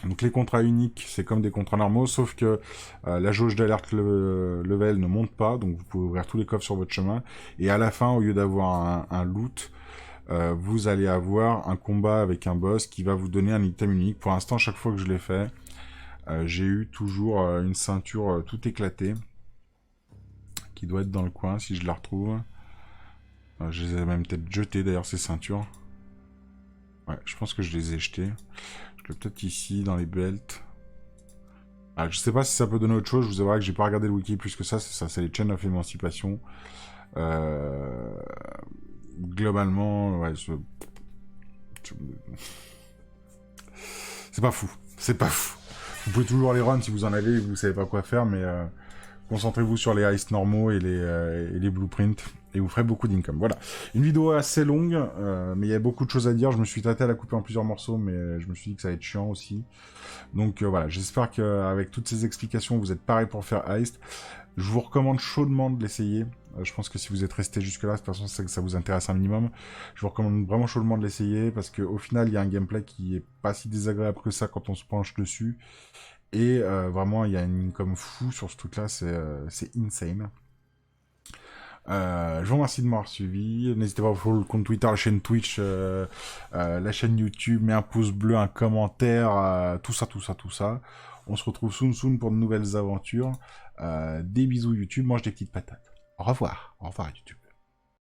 Donc les contrats uniques, c'est comme des contrats normaux, sauf que la jauge d'alerte level ne monte pas, donc vous pouvez ouvrir tous les coffres sur votre chemin, et à la fin, au lieu d'avoir un loot, vous allez avoir un combat avec un boss qui va vous donner un item unique. Pour l'instant, chaque fois que je l'ai fait, j'ai eu toujours une ceinture toute éclatée, qui doit être dans le coin, si je la retrouve. Je les ai même peut-être jetées d'ailleurs, ces ceintures. Ouais, je pense que je les ai jetées. Peut-être ici, dans les belts. Ah, je sais pas si ça peut donner autre chose, je vous avouerai que j'ai pas regardé le wiki plus que ça, c'est les Chain of Emancipation. Globalement, ouais, c'est pas fou, c'est pas fou. Vous pouvez toujours les run si vous en avez et que vous savez pas quoi faire, mais concentrez-vous sur les heists normaux et les blueprints, et vous ferez beaucoup d'income. Voilà, une vidéo assez longue, mais il y a beaucoup de choses à dire. Je me suis tâté à la couper en plusieurs morceaux, mais je me suis dit que ça allait être chiant aussi. Donc voilà, j'espère qu'avec toutes ces explications, vous êtes pareil pour faire Heist. Je vous recommande chaudement de l'essayer. Je pense que si vous êtes resté jusque-là, de toute façon, c'est que ça vous intéresse un minimum. Je vous recommande vraiment chaudement de l'essayer, parce qu'au final, il y a un gameplay qui est pas si désagréable que ça quand on se penche dessus. Et vraiment, il y a une income fou sur ce truc-là, c'est insane. Je vous remercie de m'avoir suivi. N'hésitez pas à follow le compte Twitter, la chaîne Twitch, la chaîne YouTube, mettez un pouce bleu, un commentaire, tout ça. On se retrouve soon pour de nouvelles aventures. Des bisous YouTube, mange des petites patates. Au revoir YouTube.